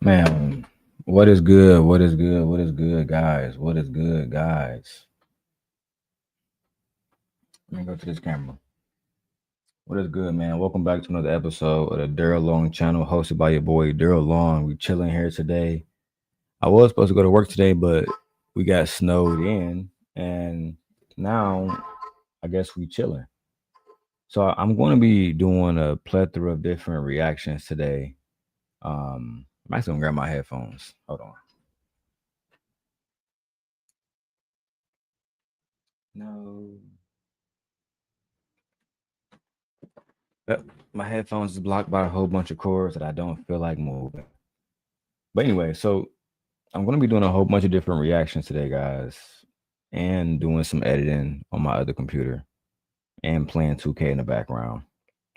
Man, what is good? What is good? What is good, guys? What is good, guys? Let me go to this camera. What is good, man? Welcome back to another episode of the Darrel Long channel, hosted by your boy Darrel Long. We chilling here today. I was supposed to go to work today, but we got snowed in, and now I guess we chilling. So I'm going to be doing a plethora of different reactions today. I'm actually gonna grab my headphones. Hold on. No. Yep, my headphones is blocked by a whole bunch of cords that I don't feel like moving. But anyway, so I'm gonna be doing a whole bunch of different reactions today, guys, and doing some editing on my other computer and playing 2K in the background.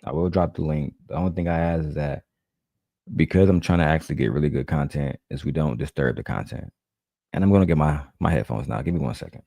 I will drop the link. The only thing I ask is that because I'm trying to actually get really good content, is we don't disturb the content. And I'm gonna get my headphones now. Give me 1 second.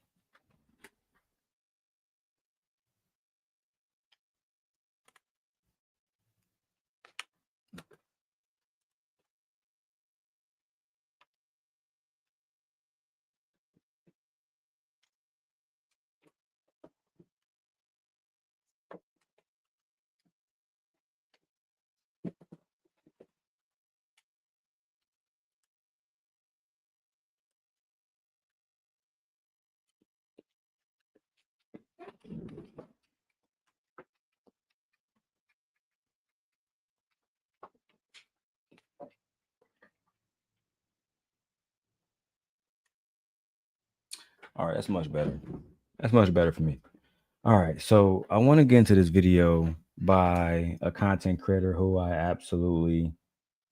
All right, that's much better. That's much better for me. All right, so I want to get into this video by a content creator who I absolutely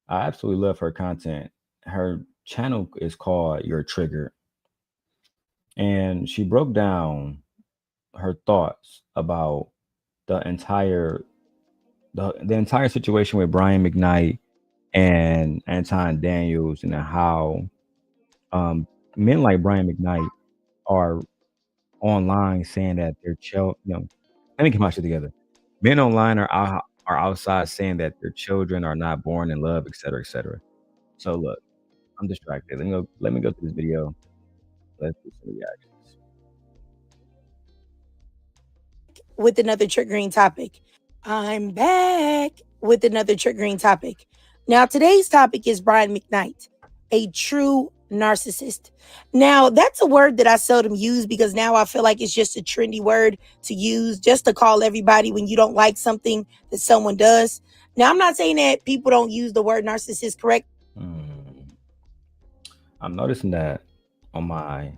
love her content. Her channel is called Your Trigger, and she broke down her thoughts about the entire the entire situation with Brian McKnight and Anton Daniels, and how um, men like Brian McKnight are online saying that their child. No, let me get my shit together. Men online are outside saying that their children are not born in love, et cetera, et cetera. So look, I'm distracted. Let me go to this video. Let's do some reactions. With another triggering topic. I'm back with another triggering topic. Now, today's topic is Brian McKnight, a true narcissist. Now, that's a word that I seldom use because now I feel like it's just a trendy word to use just to call everybody when you don't like something that someone does. Now, I'm not saying that people don't use the word narcissist correct. Hmm. I'm noticing that on my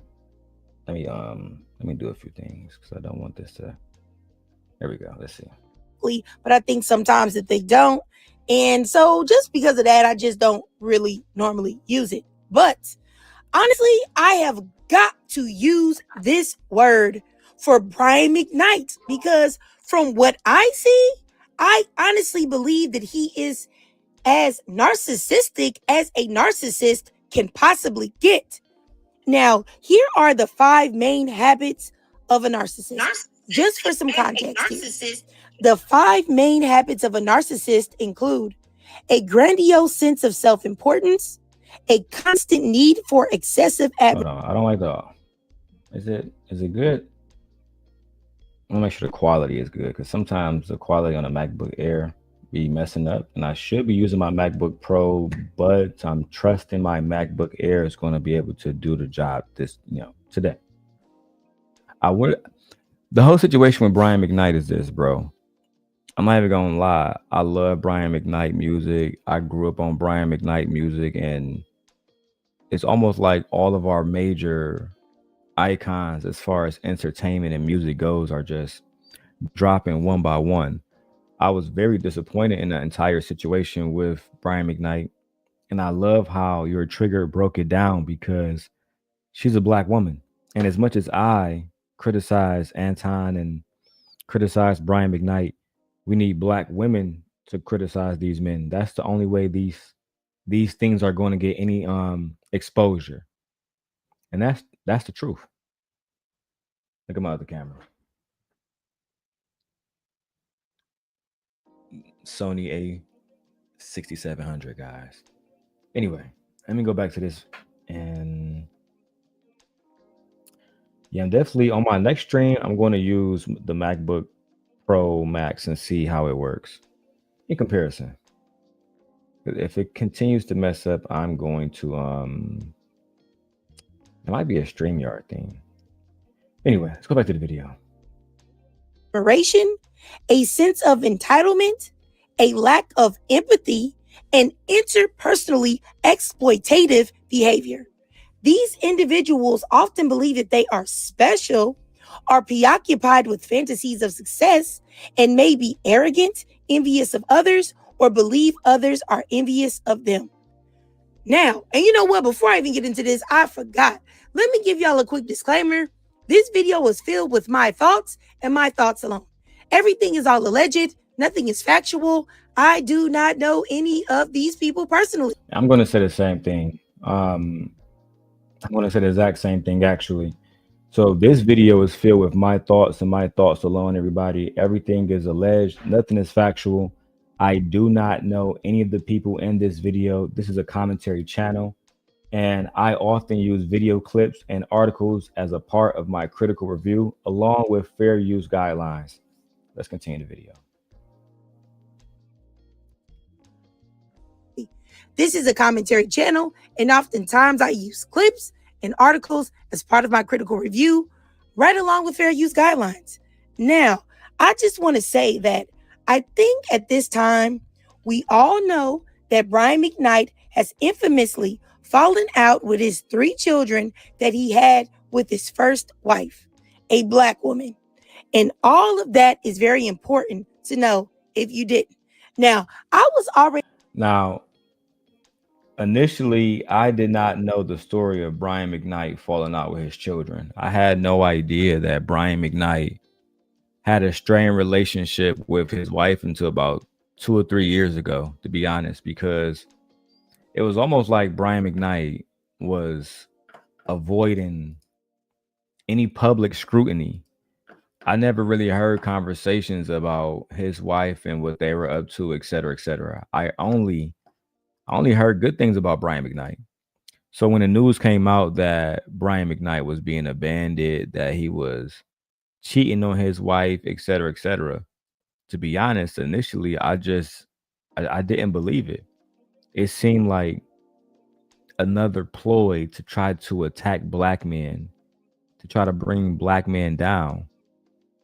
let me do a few things because I don't want this to. There we go. Let's see. But I think sometimes that they don't. And so just because of that, I just don't really normally use it. But honestly, I have got to use this word for Brian McKnight because from what I see, I honestly believe that he is as narcissistic as a narcissist can possibly get. Now, here are the 5 main habits of a narcissist. Just for some context here. The 5 main habits of a narcissist include a grandiose sense of self importance, a constant need for excessive Hold on. I don't like the. Is it good? I want to make sure the quality is good because sometimes the quality on a MacBook Air be messing up, and I should be using my MacBook Pro, but I'm trusting my MacBook Air is going to be able to do the job today. I would. The whole situation with Brian McKnight is this, bro. I'm not even gonna lie. I love Brian McKnight music. I grew up on Brian McKnight music, and it's almost like all of our major icons as far as entertainment and music goes are just dropping one by one. I was very disappointed in the entire situation with Brian McKnight, and I love how your trigger broke it down because she's a black woman, and as much as I criticize Anton and criticize Brian McKnight, we need black women to criticize these men. That's the only way these things are going to get any exposure, and that's the truth. Look at my other camera, Sony A 6700, guys. Anyway, Let me go back to this. And yeah, I'm definitely on my next stream. I'm going to use the MacBook Pro Max and see how it works in comparison. If it continues to mess up, I'm going to it might be a StreamYard thing. Anyway, let's go back to the video. Admiration, a sense of entitlement, a lack of empathy, and interpersonally exploitative behavior. These individuals often believe that they are special, are preoccupied with fantasies of success, and may be arrogant, envious of others, or believe others are envious of them. Now, and you know what? Before I even get into this, I forgot. Let me give y'all a quick disclaimer. This video was filled with my thoughts and my thoughts alone. Everything is all alleged. Nothing is factual. I do not know any of these people personally. I'm going to say the same thing. I'm going to say the exact same thing, actually. So this video is filled with my thoughts and my thoughts alone, everybody. Everything is alleged. Nothing is factual. I do not know any of the people in this video. This is a commentary channel. And I often use video clips and articles as a part of my critical review, along with fair use guidelines. Let's continue the video. This is a commentary channel, and oftentimes I use clips and articles as part of my critical review, right along with fair use guidelines. Now, I just want to say that I think at this time, we all know that Brian McKnight has infamously fallen out with his 3 children that he had with his first wife, a Black woman. And all of that is very important to know if you didn't. Now, I was already... Now, initially, I did not know the story of Brian McKnight falling out with his children. I had no idea that Brian McKnight had a strained relationship with his wife until about 2 or 3 years ago, to be honest, because it was almost like Brian McKnight was avoiding any public scrutiny. I never really heard conversations about his wife and what they were up to, et cetera, et cetera. I only heard good things about Brian McKnight. So when the news came out that Brian McKnight was being abandoned, that he was cheating on his wife, et cetera, to be honest, initially I didn't believe it. It seemed like another ploy to try to attack Black men, to try to bring Black men down.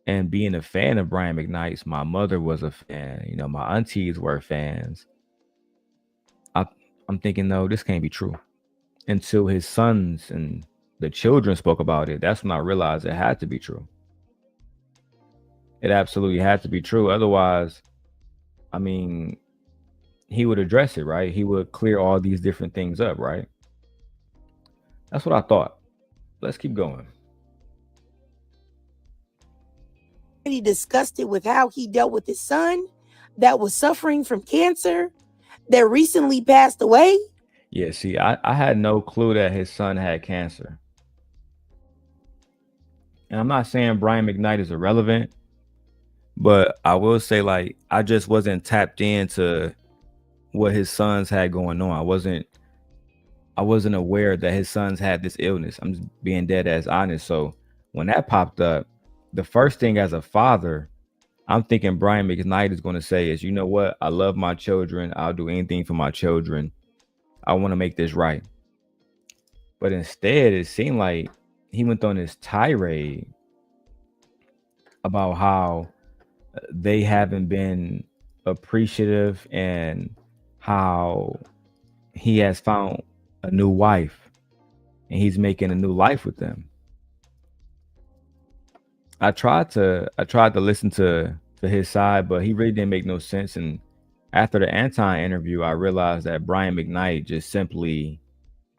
And being a fan of Brian McKnight's, my mother was a fan, you know, my aunties were fans. I'm thinking, no, this can't be true. Until his sons and the children spoke about it, that's when I realized it had to be true. It absolutely had to be true. Otherwise, I mean, he would address it, right? He would clear all these different things up, right? That's what I thought. Let's keep going. He discussed it with how he dealt with his son that was suffering from cancer that recently passed away. Yeah, see, I had no clue that his son had cancer. And I'm not saying Brian McKnight is irrelevant, but I will say, like, I just wasn't tapped into what his sons had going on. I wasn't aware that his sons had this illness. I'm just being dead ass honest. So when that popped up, the first thing as a father, I'm thinking Brian McKnight is going to say is, you know what? I love my children. I'll do anything for my children. I want to make this right. But instead, it seemed like he went on this tirade about how they haven't been appreciative and how he has found a new wife and he's making a new life with them. I tried to listen to his side, but he really didn't make no sense. And after the Anton interview, I realized that Brian McKnight just simply,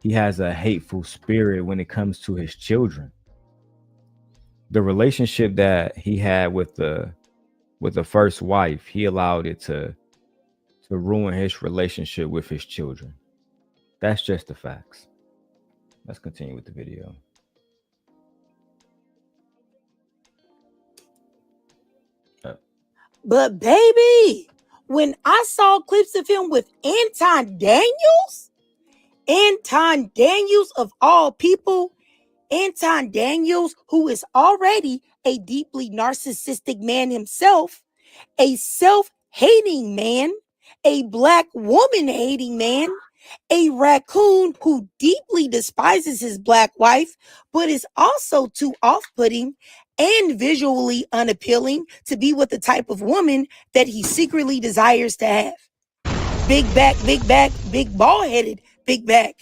he has a hateful spirit when it comes to his children. The relationship that he had with the first wife, he allowed it to ruin his relationship with his children. That's just the facts. Let's continue with the video. But baby, when I saw clips of him with Anton Daniels, Anton Daniels, of all people, Anton Daniels, who is already a deeply narcissistic man himself, a self-hating man, a black woman-hating man, a raccoon who deeply despises his black wife, but is also too off-putting and visually unappealing to be with the type of woman that he secretly desires to have. Big back, big ball-headed, big back.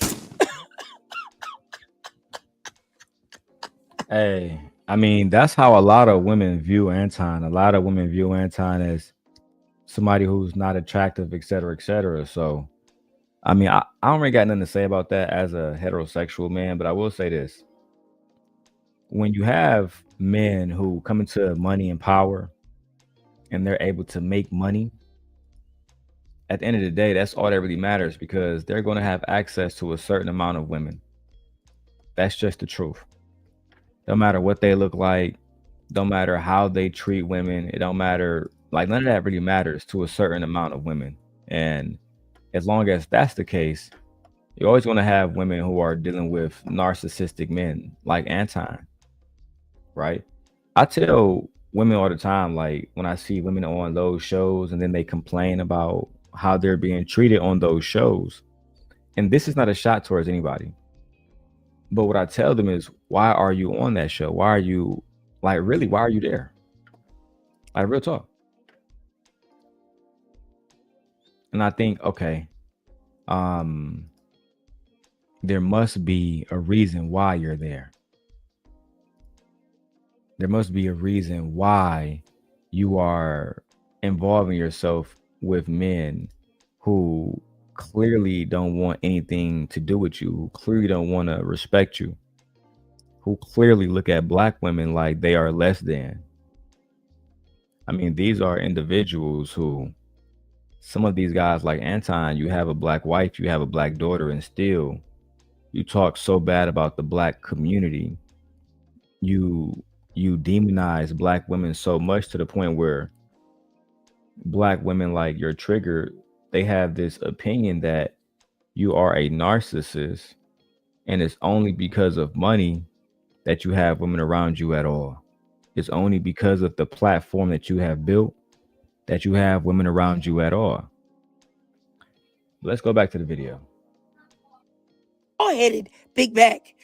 Hey, I mean, that's how a lot of women view Anton. A lot of women view Anton as somebody who's not attractive, et cetera, et cetera. So, I mean, I don't really got nothing to say about that as a heterosexual man, but I will say this. When you have men who come into money and power and they're able to make money, at the end of the day, that's all that really matters because they're going to have access to a certain amount of women. That's just the truth. Don't matter what they look like, don't matter how they treat women, it don't matter. Like, none of that really matters to a certain amount of women. And as long as that's the case, you're always going to have women who are dealing with narcissistic men like Anton, right? I tell women all the time, like when I see women on those shows and then they complain about how they're being treated on those shows. And this is not a shot towards anybody. But what I tell them is, why are you on that show? Why are you, like, really, why are you there? Like, real talk. And I think, okay, um, there must be a reason why you're there. There must be a reason why you are involving yourself with men who clearly don't want anything to do with you, who clearly don't want to respect you, who clearly look at black women like they are less than. I mean, these are individuals who, some of these guys like Anton, you have a black wife, you have a black daughter, and still you talk so bad about the black community. You demonize black women so much to the point where black women, like, your trigger, they have this opinion that you are a narcissist and it's only because of money that you have women around you at all. It's only because of the platform that you have built that you have women around you at all. Let's go back to the video. Ball-headed, big back.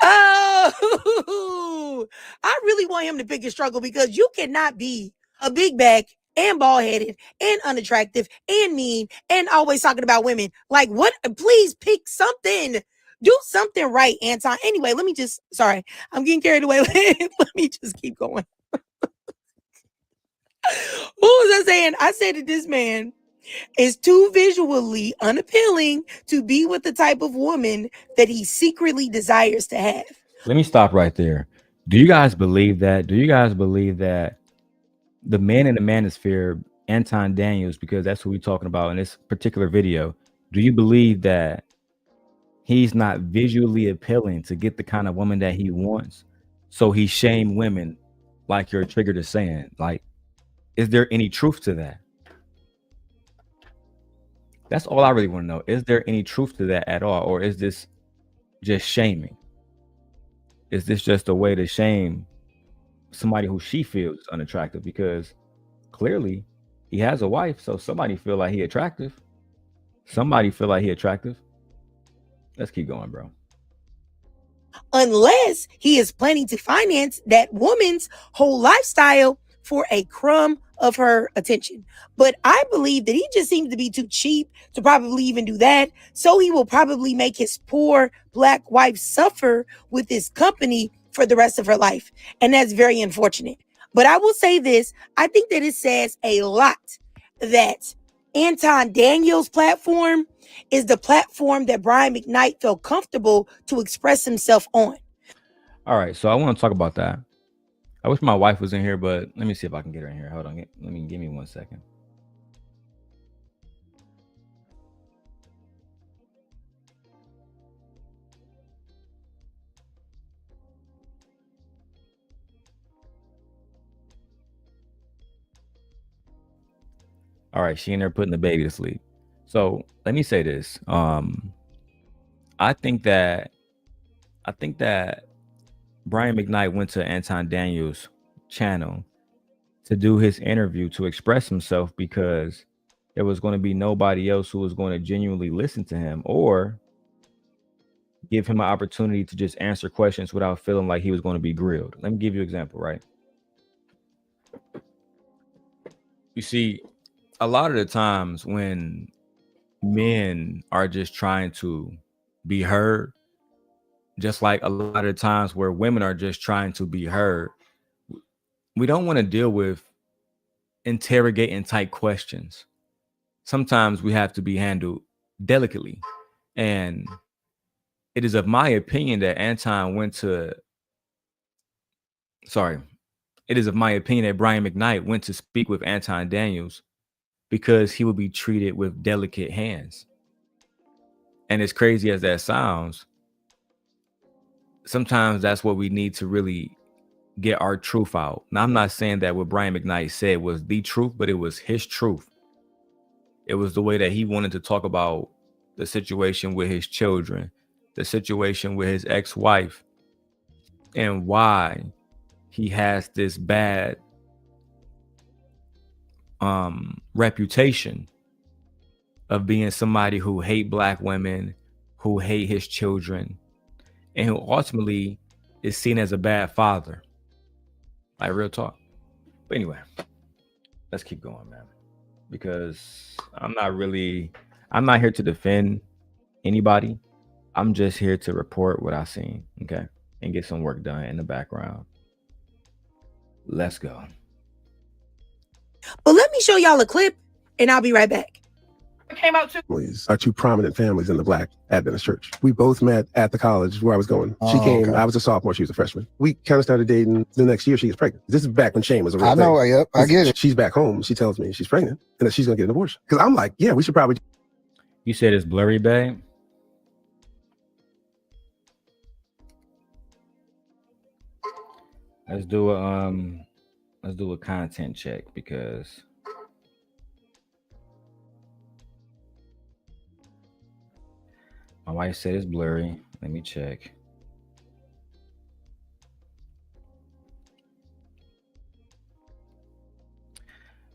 Oh, I really want him to pick a struggle because you cannot be a big back and bald headed and unattractive and mean and always talking about women. Like, what? Please pick something. Do something right, Anton. Anyway, sorry, I'm getting carried away. Let me just keep going. What was I saying? I said that this man is too visually unappealing to be with the type of woman that he secretly desires to have. Let me stop right there. Do you guys believe that? Do you guys believe that the man in the manosphere, Anton Daniels, because that's who we're talking about in this particular video, do you believe that he's not visually appealing to get the kind of woman that he wants? So he shamed women, like your trigger is saying. Like, is there any truth to that? That's all I really want to know. Is there any truth to that at all? Or is this just shaming? Is this just a way to shame somebody who she feels is unattractive? Because clearly he has a wife, so somebody feel like he attractive. Somebody feel like he attractive. Let's keep going, bro. Unless he is planning to finance that woman's whole lifestyle for a crumb of her attention. But I believe that he just seems to be too cheap to probably even do that. So he will probably make his poor black wife suffer with his company for the rest of her life. And that's very unfortunate. But I will say this, I think that it says a lot that Anton Daniels' platform is the platform that Brian McKnight felt comfortable to express himself on. All right, so I want to talk about that. I wish my wife was in here, but let me see if I can get her in here. Hold on, give me 1 second. All right, she in there putting the baby to sleep. So let me say this. I think that Brian McKnight went to Anton Daniels' channel to do his interview to express himself because there was going to be nobody else who was going to genuinely listen to him or give him an opportunity to just answer questions without feeling like he was going to be grilled. Let me give you an example, right? You see, a lot of the times when men are just trying to be heard, just like a lot of the times where women are just trying to be heard, we don't want to deal with interrogating type questions. Sometimes we have to be handled delicately. And it is of my opinion that it is of my opinion that Brian McKnight went to speak with Anton Daniels because he would be treated with delicate hands. And as crazy as that sounds, sometimes that's what we need to really get our truth out. Now, I'm not saying that what Brian McKnight said was the truth, but it was his truth. It was the way that he wanted to talk about the situation with his children, the situation with his ex-wife, and why he has this bad reputation of being somebody who hate black women, who hate his children, and who ultimately is seen as a bad father. Like, real talk. But anyway, let's keep going, man. Because I'm not here to defend anybody. I'm just here to report what I've seen, okay? And get some work done in the background. Let's go. But let me show y'all a clip, and I'll be right back. Came out too. Are two prominent families in the Black Adventist church. We both met at the college where I was going. She came, okay. I was a sophomore, she was a freshman. We kind of started dating. The next year she gets pregnant. This is back when shame was a real thing. I know, yep, I get it. She's back home. She tells me she's pregnant and that she's gonna get an abortion. Because I'm like, yeah, we should probably. You said it's blurry, babe? Let's do a content check because my wife said it's blurry. Let me check.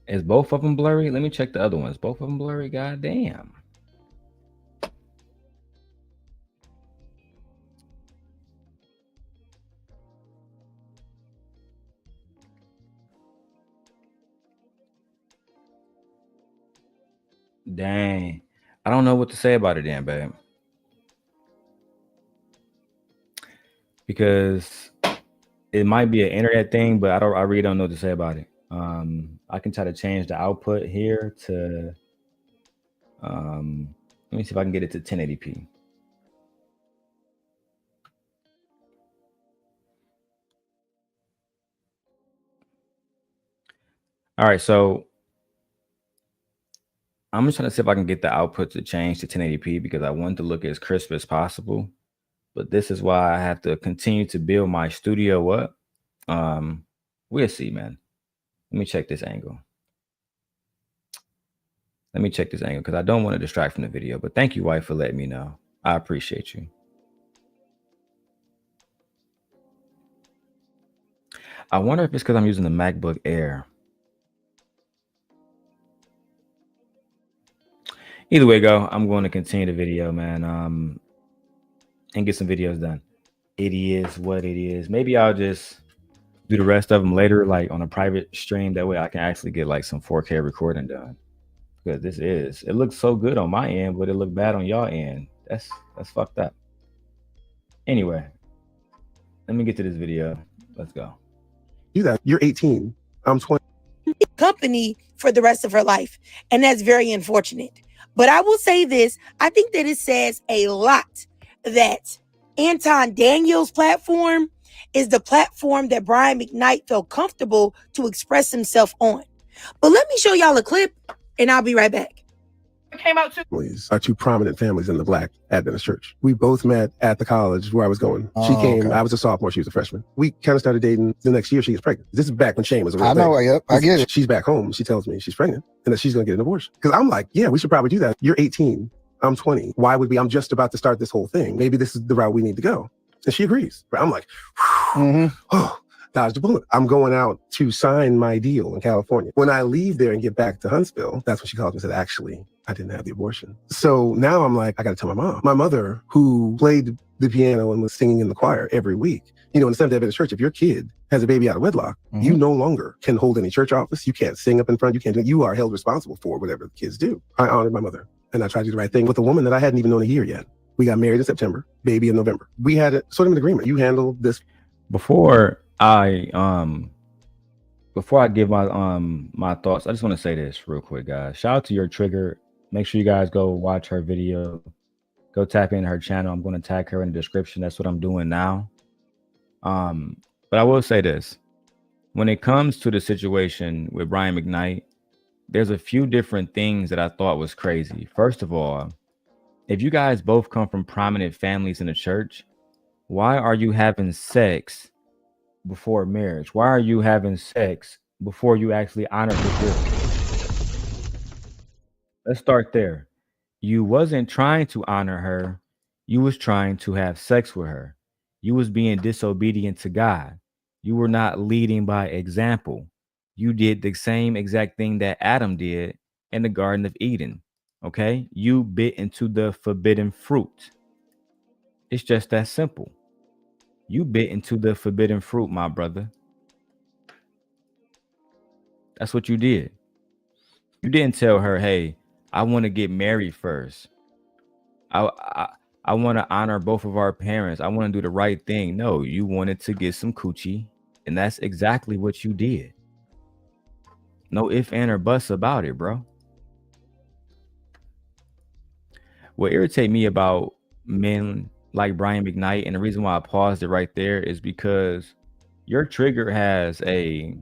Is both of them blurry? Let me check the other ones. Both of them blurry? God damn. Dang. I don't know what to say about it then, babe. Because it might be an internet thing, but I really don't know what to say about it. I can try to change the output here to let me see if I can get it to 1080p. All right, so I'm just trying to see if I can get the output to change to 1080p because I want to look as crisp as possible. But this is why I have to continue to build my studio up. We'll see, man. Let me check this angle. Let me check this angle because I don't want to distract from the video. But thank you, wife, for letting me know. I appreciate you. I wonder if it's because I'm using the MacBook Air. Either way, go. I'm going to continue the video, man, and get some videos done. It is what it is. Maybe I'll just do the rest of them later, like on a private stream. That way I can actually get like some 4K recording done. Because it looks so good on my end, but it looked bad on y'all end. That's fucked up. Anyway, let me get to this video. Let's go. You're 18. I'm 20. Company for the rest of her life. And that's very unfortunate. But I will say this, I think that it says a lot that Anton Daniels' platform is the platform that Brian McKnight felt comfortable to express himself on. But let me show y'all a clip and I'll be right back. came out to are two prominent families in the Black Adventist church. We both met at the college where I was going. She came, I was a sophomore, she was a freshman. We kind of started dating. The next year she gets pregnant. This is back when shame was a real thing. I know, yep, I get it. She's back home. She tells me she's pregnant and that she's going to get an abortion. Because I'm like, yeah, we should probably do that. You're 18. I'm 20. Why would we? I'm just about to start this whole thing. Maybe this is the route we need to go. And she agrees. But I'm like, oh, dodged a bullet. I'm going out to sign my deal in California. When I leave there and get back to Huntsville, that's when she called me and said, actually, I didn't have the abortion. So now I'm like, I got to tell my mom. My mother, who played the piano and was singing in the choir every week. You know, in the Seventh-day Adventist church, if your kid has a baby out of wedlock, you no longer can hold any church office. You can't sing up in front. You are held responsible for whatever the kids do. I honored my mother and I tried to do the right thing with a woman that I hadn't even known a year yet. We got married in September, baby in November. We had sort of an agreement. You handle this. Before I give my thoughts, I just want to say this real quick, guys. Shout out to Your Trigger. Make sure you guys go watch her video. Go tap in her channel. I'm going to tag her in the description. That's what I'm doing now. But I will say this. When it comes to the situation with Brian McKnight, there's a few different things that I thought was crazy. First of all, if you guys both come from prominent families in the church, why are you having sex before marriage? Why are you having sex before you actually honor the girl? Let's start there. You wasn't trying to honor her. You was trying to have sex with her. You was being disobedient to God. You were not leading by example. You did the same exact thing that Adam did in the Garden of Eden. Okay? You bit into the forbidden fruit. It's just that simple. You bit into the forbidden fruit, my brother. That's what you did. You didn't tell her, hey, I want to get married first. I want to honor both of our parents. I want to do the right thing. No, you wanted to get some coochie, and that's exactly what you did. No ifs, ands, or buts about it, bro. What irritates me about men like Brian McKnight, and the reason why I paused it right there is because Your Trigger has a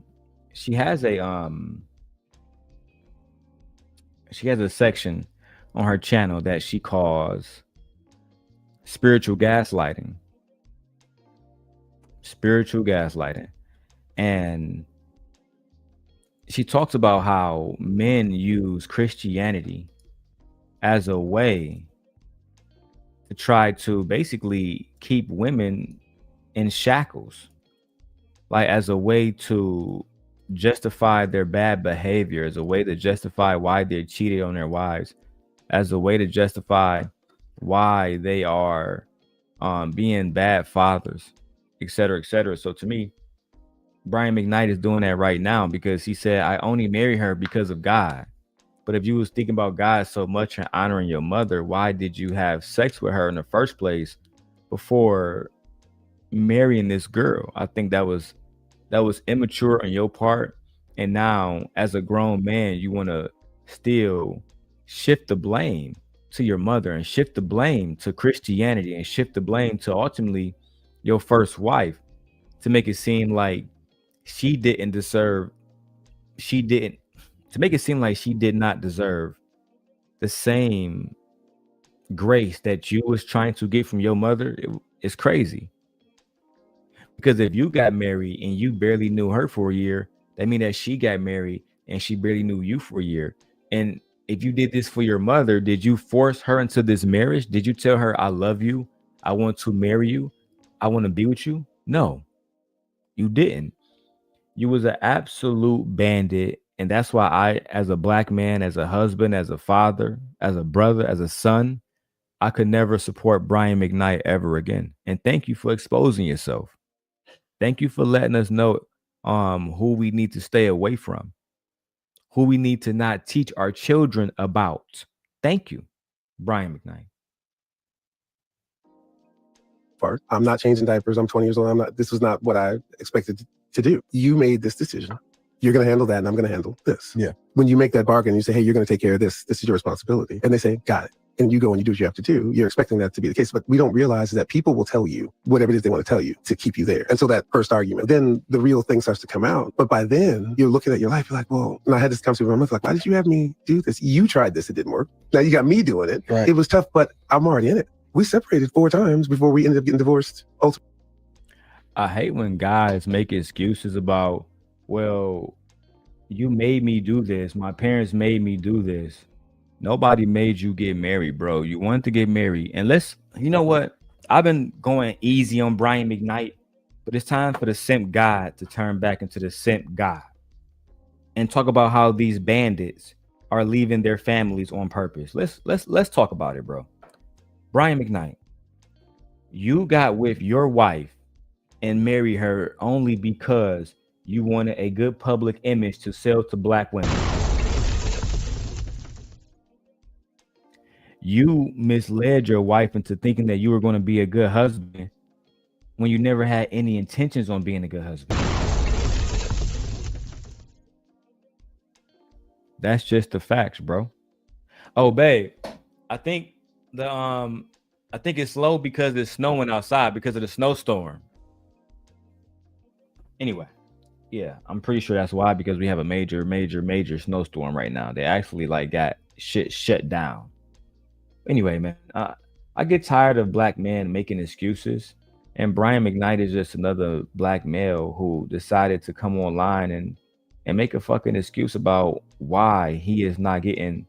section on her channel that she calls spiritual gaslighting. And she talks about how men use Christianity as a way to try to basically keep women in shackles, like as a way to justify their bad behavior, as a way to justify why they cheated on their wives, as a way to justify why they are being bad fathers, etc., etc. So to me, Brian McKnight is doing that right now because he said, I only marry her because of God. But if you was thinking about God so much and honoring your mother, why did you have sex with her in the first place before marrying this girl? I think that was immature on your part. And now as a grown man, you want to still shift the blame to your mother and shift the blame to Christianity and shift the blame to ultimately your first wife to make it seem like she did not deserve the same grace that you was trying to get from your mother. It's crazy. Because if you got married and you barely knew her for a year, that means that she got married and she barely knew you for a year. And if you did this for your mother, did you force her into this marriage? Did you tell her, I love you, I want to marry you, I want to be with you? No, you didn't. You was an absolute bandit. And that's why I, as a black man, as a husband, as a father, as a brother, as a son, I could never support Brian McKnight ever again. And thank you for exposing yourself. Thank you for letting us know who we need to stay away from, who we need to not teach our children about. Thank you, Brian McKnight. I'm not changing diapers. I'm 20 years old. This was not what I expected to do. You made this decision. You're going to handle that and I'm going to handle this. Yeah. When you make that bargain, you say, hey, you're going to take care of this. This is your responsibility. And they say, got it. and you go and you do what you have to do, you're expecting that to be the case. But we don't realize that people will tell you whatever it is they want to tell you to keep you there. And so that first argument, then the real thing starts to come out. But by then, you're looking at your life, you're like, well, and I had this conversation with my mother, like, why did you have me do this? You tried this, it didn't work. Now you got me doing it. Right. It was tough, but I'm already in it. We separated 4 times before we ended up getting divorced. I hate when guys make excuses about, well, you made me do this. My parents made me do this. Nobody made you get married, bro. You wanted to get married. And you know what? I've been going easy on Brian McKnight, but it's time for the simp God to turn back into the simp God and talk about how these bandits are leaving their families on purpose. Let's talk about it, bro. Brian McKnight, you got with your wife and married her only because you wanted a good public image to sell to black women. You misled your wife into thinking that you were going to be a good husband when you never had any intentions on being a good husband. That's just the facts, bro. Oh, babe, I think it's slow because it's snowing outside because of the snowstorm. Anyway, yeah, I'm pretty sure that's why, because we have a major snowstorm right now. They actually got shit shut down. Anyway, man, I get tired of black men making excuses, and Brian McKnight is just another black male who decided to come online and make a fucking excuse about why he is not getting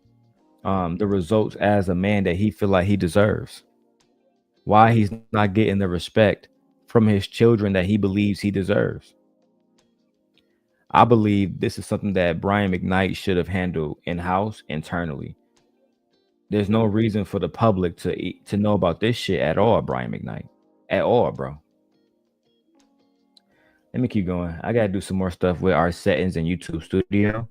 the results as a man that he feel like he deserves, why he's not getting the respect from his children that he believes he deserves. I believe this is something that Brian McKnight should have handled in-house internally. There's no reason for the public to know about this shit at all, Brian McKnight. At all, bro. Let me keep going. I gotta do some more stuff with our settings in YouTube Studio,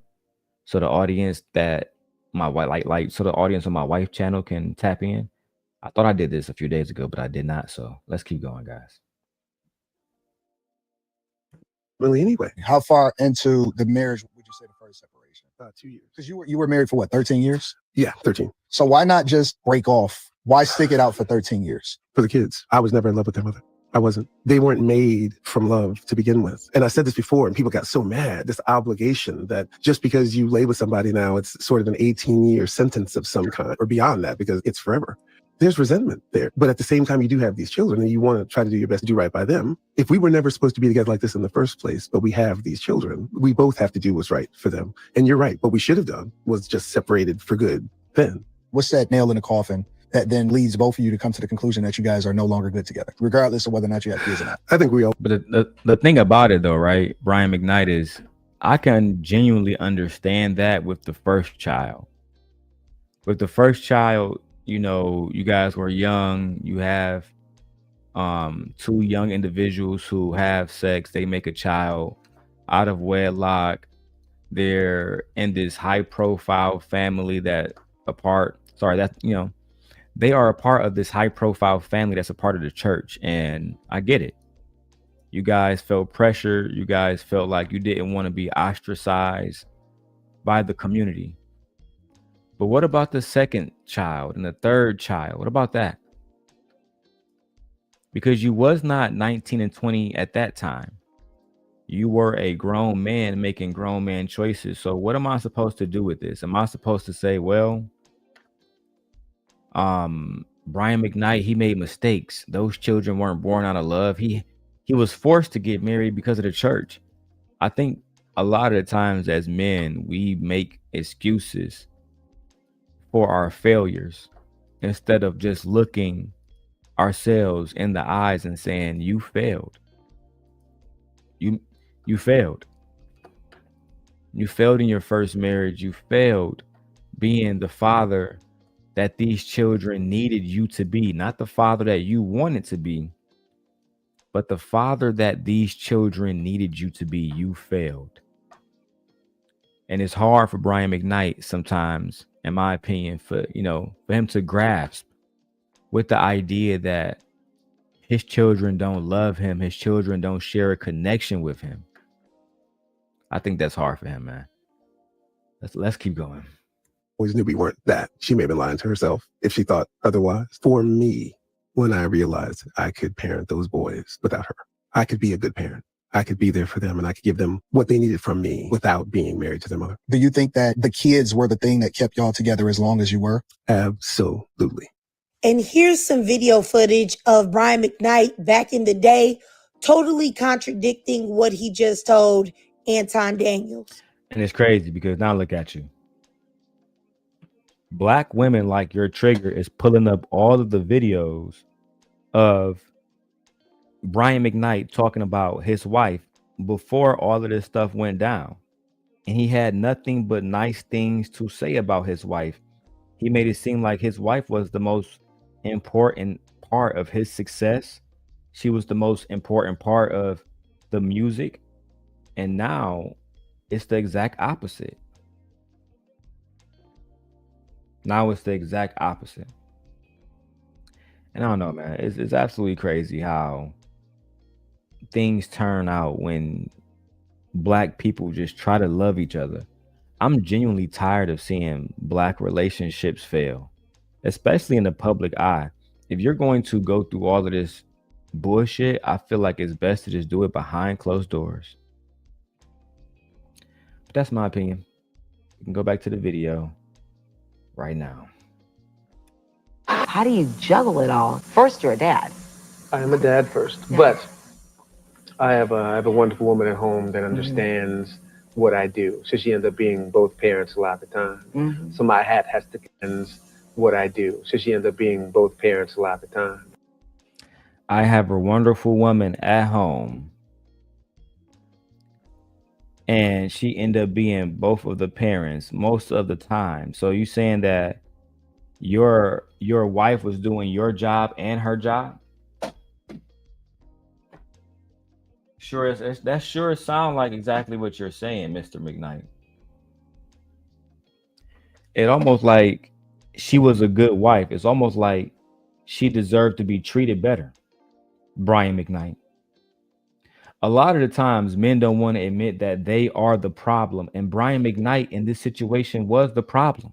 so the audience that so the audience on my wife channel can tap in. I thought I did this a few days ago, but I did not. So let's keep going, guys. Really, anyway. How far into the marriage would you say the first separation? 2 years. Because you were married for what, 13 years? Yeah, 13. So why not just break off? Why stick it out for 13 years? For the kids. I was never in love with their mother. I wasn't. They weren't made from love to begin with. And I said this before, and people got so mad, this obligation that just because you lay with somebody now, it's sort of an 18-year sentence of some kind, or beyond that, because it's forever. There's resentment there. But at the same time, you do have these children, and you want to try to do your best to do right by them. If we were never supposed to be together like this in the first place, but we have these children, we both have to do what's right for them. And you're right. What we should have done was just separated for good then. What's that nail in the coffin that then leads both of you to come to the conclusion that you guys are no longer good together, regardless of whether or not you have kids or not? I think we all. But the thing about it, though, right, Brian McKnight, is I can genuinely understand that with the first child. With the first child, you know, you guys were young. You have 2 young individuals who have sex. They make a child out of wedlock. They're in this high-profile family they are a part of this high-profile family that's a part of the church, and I get it. You guys felt pressure. You guys felt like you didn't want to be ostracized by the community. But what about the second child and the third child? What about that? Because you was not 19 and 20 at that time. You were a grown man making grown man choices. So what am I supposed to do with this? Am I supposed to say, well, Brian McKnight, he made mistakes. Those children weren't born out of love. He was forced to get married because of the church. I think a lot of the times as men, we make excuses for our failures instead of just looking ourselves in the eyes and saying, you failed. You failed. You failed in your first marriage. You failed being the father that these children needed you to be, not the father that you wanted to be, but the father that these children needed you to be. You failed. And it's hard for Brian McKnight sometimes, in my opinion, for him to grasp with the idea that his children don't love him, his children don't share a connection with him. I think that's hard for him, man. Let's keep going. Always knew we weren't that. She may have been lying to herself if she thought otherwise. For me, when I realized I could parent those boys without her, I could be a good parent. I could be there for them and I could give them what they needed from me without being married to their mother. Do you think that the kids were the thing that kept y'all together as long as you were? Absolutely. And here's some video footage of Brian McKnight back in the day, totally contradicting what he just told Anton Daniels. And it's crazy because now look at you. Black women like your trigger is pulling up all of the videos of Brian McKnight talking about his wife before all of this stuff went down. And he had nothing but nice things to say about his wife. He made it seem like his wife was the most important part of his success. She was the most important part of the music. And now it's the exact opposite. Now it's the exact opposite. And I don't know, man. It's absolutely crazy how things turn out when Black people just try to love each other. I'm genuinely tired of seeing Black relationships fail, especially in the public eye. If you're going to go through all of this bullshit, I feel like it's best to just do it behind closed doors. But that's my opinion. You can go back to the video right now. How do you juggle it all? First, you're a dad. I am a dad first, but I have a wonderful woman at home that understands what I do. So she ends up being both parents a lot of the time. So my hat has to ends what I do. So she ends up being both parents a lot of the time. I have a wonderful woman at home, and she ended up being both of the parents most of the time. So you saying that your wife was doing your job and her job? Sure, that sure sounds like exactly what you're saying, Mr. McKnight. It almost like she was a good wife. It's almost like she deserved to be treated better. Brian McKnight. A lot of the times men don't want to admit that they are the problem, and Brian McKnight in this situation was the problem.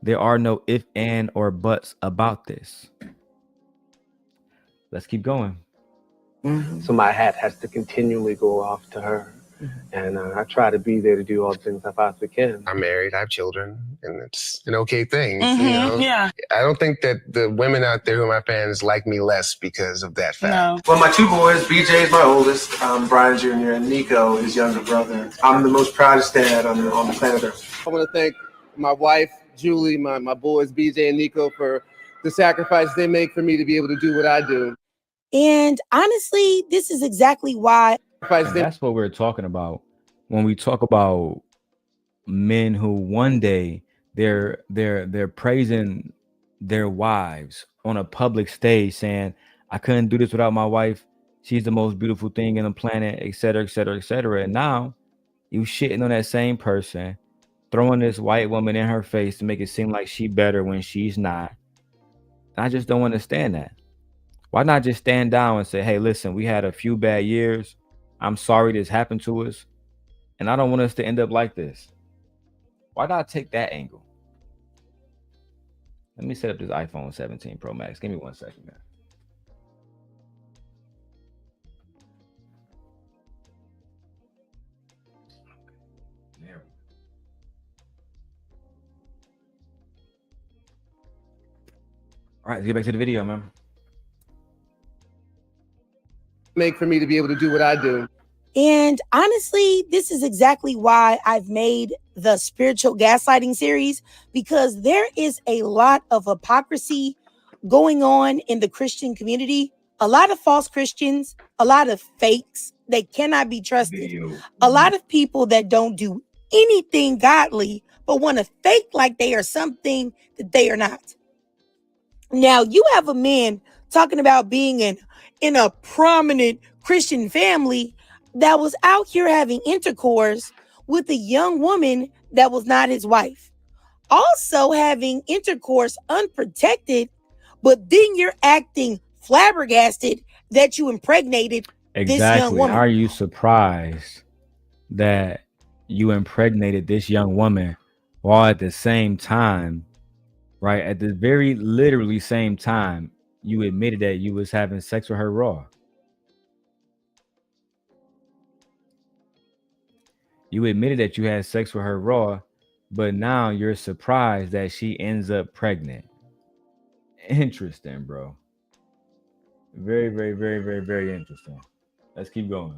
There are no if, and, or buts about this. Let's keep going. So my hat has to continually go off to her. And I try to be there to do all the things I possibly can. I'm married, I have children, and it's an okay thing. You know? Yeah. I don't think that the women out there who are my fans like me less because of that fact. No. Well, my two boys, BJ is my oldest, Brian Jr., and Nico, his younger brother. I'm the most proudest dad on the planet Earth. I want to thank my wife, Julie, my boys, BJ and Nico, for the sacrifice they make for me to be able to do what I do. And honestly, this is exactly why. That's what we're talking about when we talk about men who one day they're praising their wives on a public stage, saying, I couldn't do this without my wife. She's the most beautiful thing in the planet, etc., etc., etc. And now you shitting on that same person, throwing this white woman in her face to make it seem like she better when she's not. And I just don't understand that. Why not just stand down and say, hey, listen, we had a few bad years. I'm sorry this happened to us, and I don't want us to end up like this. Why not take that angle? Let me set up this iPhone 17 Pro Max. Give me 1 second, man. All right, let's get back to the video, man. Make for me to be able to do what I do. And honestly, this is exactly why I've made the spiritual gaslighting series, because there is a lot of hypocrisy going on in the Christian community. A lot of false Christians, a lot of fakes that cannot be trusted. A lot of people that don't do anything godly, but want to fake like they are something that they are not. Now, you have a man talking about being in a prominent Christian family that was out here having intercourse with a young woman that was not his wife. Also having intercourse unprotected, but then you're acting flabbergasted that you impregnated this young woman. Are you surprised that you impregnated this young woman while at the same time, right, at the very literally same time, you admitted that you was having sex with her raw. You admitted that you had sex with her raw, but now you're surprised that she ends up pregnant. Interesting, bro. Very, very, very, very, very interesting. Let's keep going.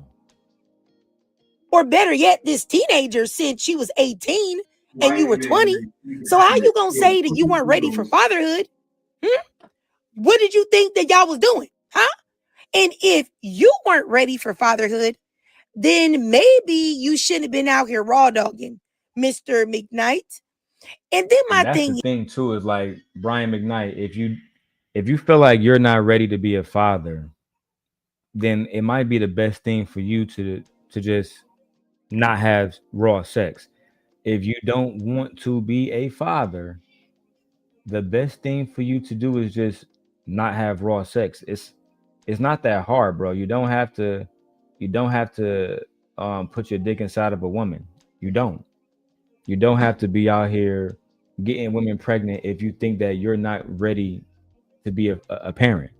Or better yet, this teenager said she was 18 and you were 20. So how you gonna say that you weren't ready for fatherhood? What did you think that y'all was doing? Huh? And if you weren't ready for fatherhood, then maybe you shouldn't have been out here raw dogging Mr. McKnight. And then And that's the thing too, is like Brian McKnight, if you feel like you're not ready to be a father, then it might be the best thing for you to just not have raw sex. If you don't want to be a father, the best thing for you to do is just not have raw sex. It's not that hard, bro. You don't have to put your dick inside of a woman. You don't have to be out here getting women pregnant if you think that you're not ready to be a parent.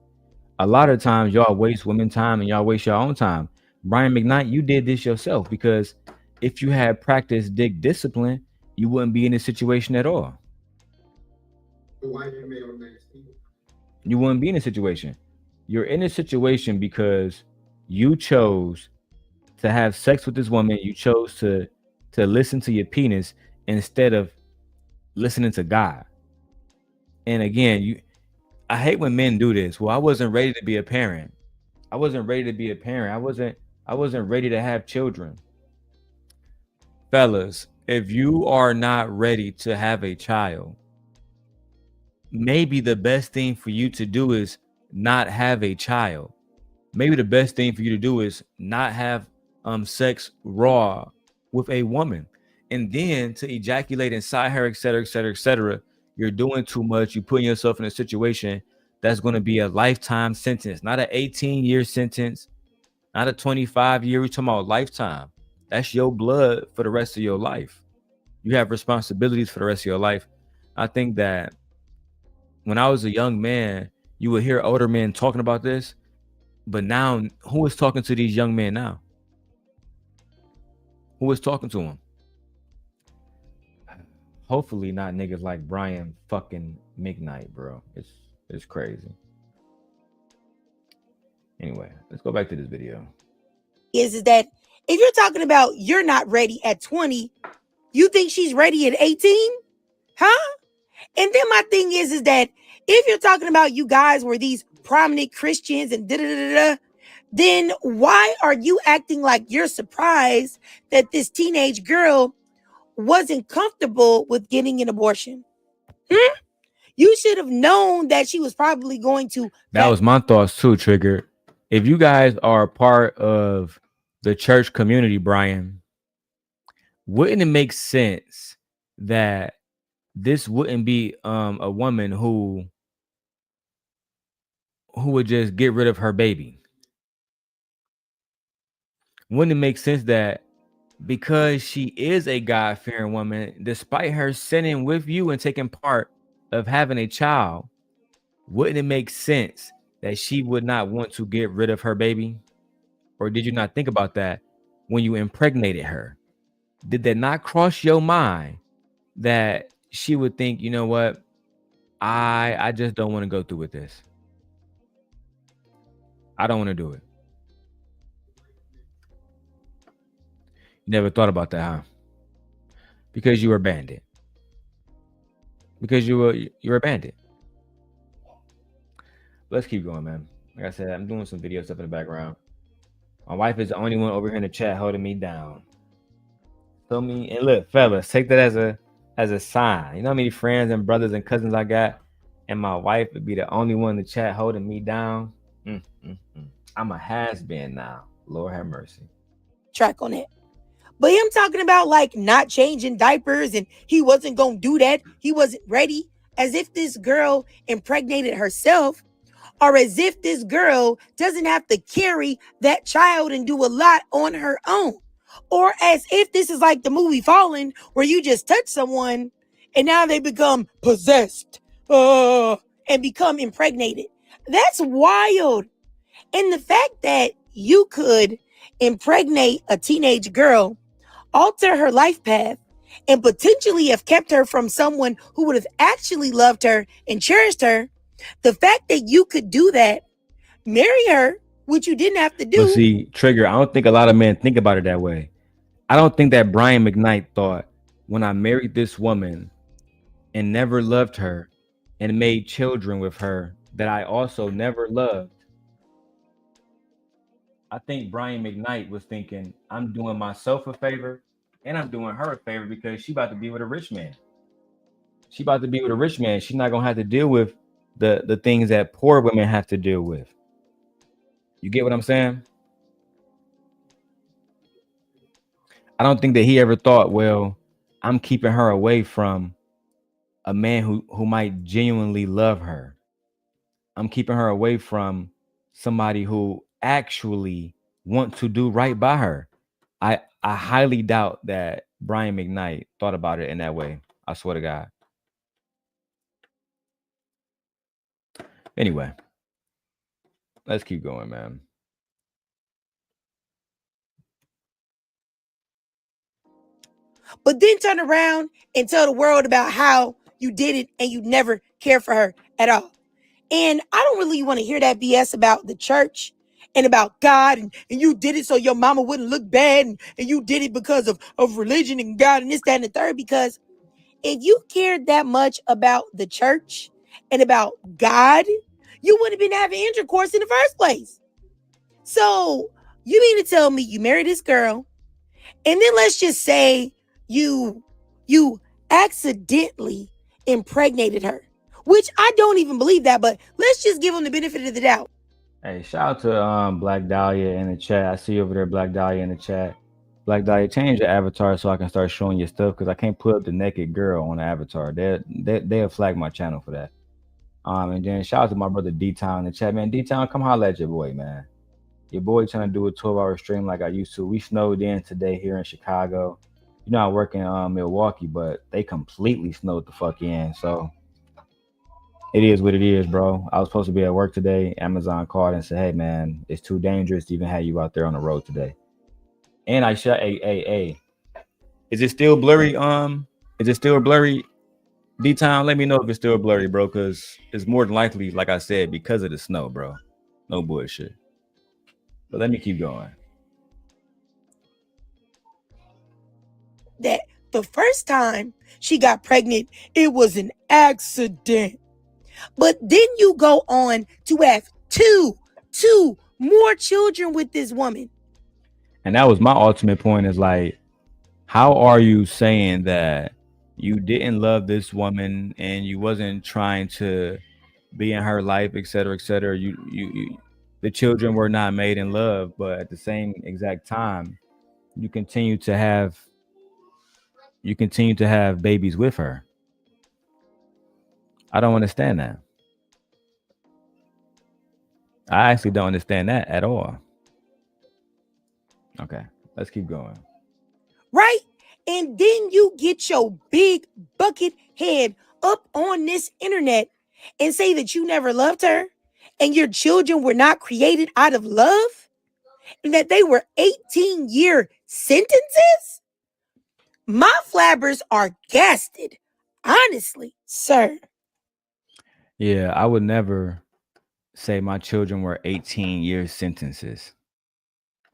A lot of times y'all waste women time and y'all waste your own time. Brian McKnight, you did this yourself, because if you had practiced dick discipline, you wouldn't be in this situation at all. You wouldn't be in a situation. You're in a situation because you chose to have sex with this woman. You chose to listen to your penis instead of listening to God. And again, I hate when men do this. Well, I wasn't ready to be a parent. I wasn't ready to be a parent. I wasn't ready to have children. Fellas, if you are not ready to have a child, maybe the best thing for you to do is not have a child. Maybe the best thing for you to do is not have sex raw with a woman, and then to ejaculate inside her, etc., etc., etc. You're doing too much. You're putting yourself in a situation that's going to be a lifetime sentence, not an 18-year sentence, not a 25-year. We're talking about lifetime. That's your blood for the rest of your life. You have responsibilities for the rest of your life. I think that when I was a young man, you would hear older men talking about this, but now who is talking to these young men now? Who is talking to them? Hopefully not niggas like Brian fucking McKnight, bro. It's crazy. Anyway, let's go back to this video. Is that if you're talking about you're not ready at 20, you think she's ready at 18? Huh? And then my thing is that if you're talking about you guys were these prominent Christians and then why are you acting like you're surprised that this teenage girl wasn't comfortable with getting an abortion? You should have known that she was probably going to. That was my thoughts too, Trigger. If you guys are a part of the church community, Brian, wouldn't it make sense that this wouldn't be a woman who would just get rid of her baby? Wouldn't it make sense that because she is a God-fearing woman, despite her sinning with you and taking part of having a child, wouldn't it make sense that she would not want to get rid of her baby? Or did you not think about that when you impregnated her? Did that not cross your mind that she would think, you know what, I just don't want to go through with this. I don't want to do it. You never thought about that, huh? Because you were a bandit. Because you're a bandit. Let's keep going, man. Like I said, I'm doing some video stuff in the background. My wife is the only one over here in the chat holding me down. Feel me? And look, fellas, take that as a sign. You know how many friends and brothers and cousins I got? And my wife would be the only one in the chat holding me down. I'm a has-been now. Lord have mercy. Track on it. But him talking about like not changing diapers and he wasn't going to do that. He wasn't ready. As if this girl impregnated herself, or as if this girl doesn't have to carry that child and do a lot on her own. Or as if this is like the movie Fallen, where you just touch someone and now they become possessed and become impregnated. That's wild. And the fact that you could impregnate a teenage girl, alter her life path, and potentially have kept her from someone who would have actually loved her and cherished her, the fact that you could do that, marry her, which you didn't have to do. But see, Trigger, I don't think a lot of men think about it that way. I don't think that Brian McKnight thought, when I married this woman and never loved her and made children with her, that I also never loved. I think Brian McKnight was thinking, I'm doing myself a favor and I'm doing her a favor because she about to be with a rich man. She about to be with a rich man. She's not gonna have to deal with the things that poor women have to deal with. You get what I'm saying? I don't think that he ever thought, well, I'm keeping her away from a man who might genuinely love her. I'm keeping her away from somebody who actually wants to do right by her. I highly doubt that Brian McKnight thought about it in that way. I swear to God. Anyway, let's keep going, man. But then turn around and tell the world about how you did it and you never cared for her at all. And I don't really want to hear that BS about the church and about God and you did it so your mama wouldn't look bad and you did it because of religion and God and this, that, and the third. Because if you cared that much about the church and about God, you wouldn't have been having intercourse in the first place. So you mean to tell me you married this girl and then let's just say you accidentally impregnated her, which I don't even believe that, but let's just give them the benefit of the doubt. Hey, shout out to Black Dahlia in the chat. I see you over there, Black Dahlia in the chat. Black Dahlia, change your avatar so I can start showing you stuff because I can't put up the naked girl on the avatar. They'll flag my channel for that. And then shout out to my brother D-Town in the chat, man. D-Town, come holler at your boy, man. Your boy trying to do a 12-hour stream like I used to. We snowed in today here in Chicago. You know, I work in Milwaukee, but they completely snowed the fuck in. So it is what it is, bro. I was supposed to be at work today. Amazon called and said, hey, man, it's too dangerous to even have you out there on the road today. And I shot a. Is it still blurry? Is it still blurry? D-Town, let me know if it's still blurry, bro, because it's more than likely, like I said, because of the snow, bro. No bullshit. But let me keep going. That the first time she got pregnant, it was an accident. But then you go on to have two more children with this woman. And that was my ultimate point is like, how are you saying that you didn't love this woman and you wasn't trying to be in her life, et cetera, et cetera? You the children were not made in love, but at the same exact time, you continue to have babies with her. I don't understand that. I actually don't understand that at all. Okay, let's keep going. Right? And then you get your big bucket head up on this internet and say that you never loved her and your children were not created out of love and that they were 18-year sentences? My flabbers are gasted. Honestly, sir. Yeah, I would never say my children were 18-year sentences.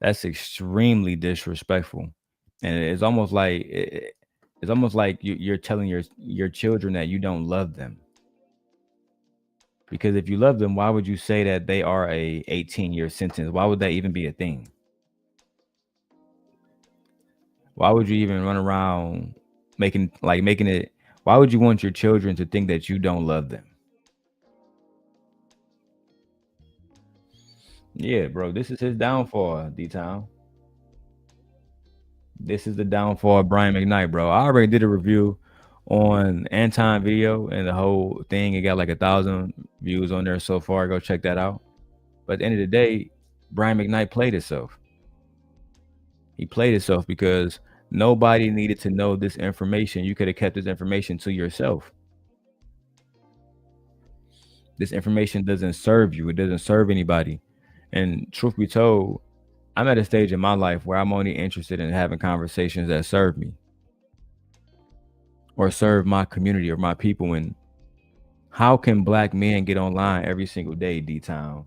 That's extremely disrespectful. And it's almost like you're telling your children that you don't love them. Because if you love them, why would you say that they are a 18-year sentence? Why would that even be a thing? Why would you even run around making it? Why would you want your children to think that you don't love them? Yeah, bro, this is his downfall, D-Town. This is the downfall of Brian McKnight, bro. I already did a review on Anton video and the whole thing. It got like 1,000 views on there so far. Go check that out. But at the end of the day, Brian McKnight played himself. He played himself because nobody needed to know this information. You could have kept this information to yourself. This information doesn't serve you. It doesn't serve anybody. And truth be told, I'm at a stage in my life where I'm only interested in having conversations that serve me or serve my community or my people. And how can black men get online every single day, D-Town,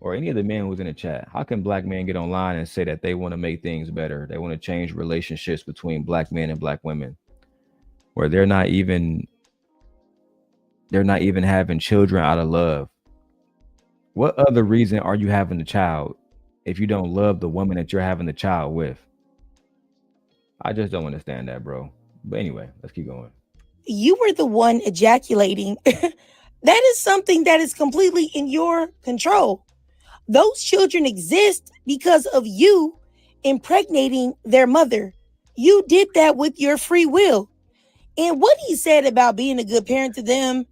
or any of the men who's in the chat? How can black men get online and say that they want to make things better? They want to change relationships between black men and black women, where they're not even having children out of love. What other reason are you having a child if you don't love the woman that you're having the child with? I just don't understand that, bro. But anyway, let's keep going. You were the one ejaculating. That is something that is completely in your control. Those children exist because of you impregnating their mother. You did that with your free will. And what he said about being a good parent to them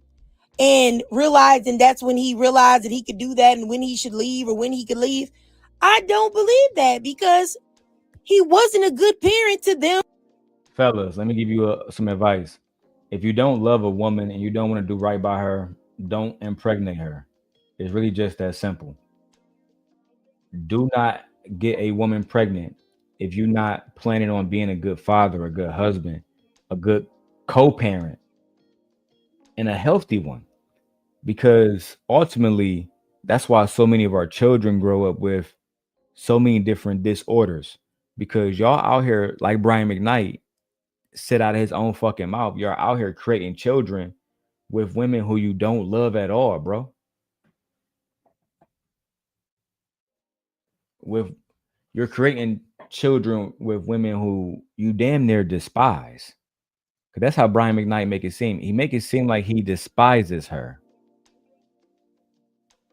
and realizing that's when he realized that he could do that and when he should leave or when he could leave, I don't believe that because he wasn't a good parent to them. Fellas, let me give you some advice. If you don't love a woman and you don't want to do right by her, don't impregnate her. It's really just that simple. Do not get a woman pregnant if you're not planning on being a good father, a good husband, a good co-parent, and a healthy one. Because ultimately, that's why so many of our children grow up with so many different disorders. Because y'all out here, like Brian McKnight said out of his own fucking mouth, you're out here creating children with women who you don't love at all, bro. You're creating children with women who you damn near despise. Cause that's how Brian McKnight make it seem. He make it seem like he despises her.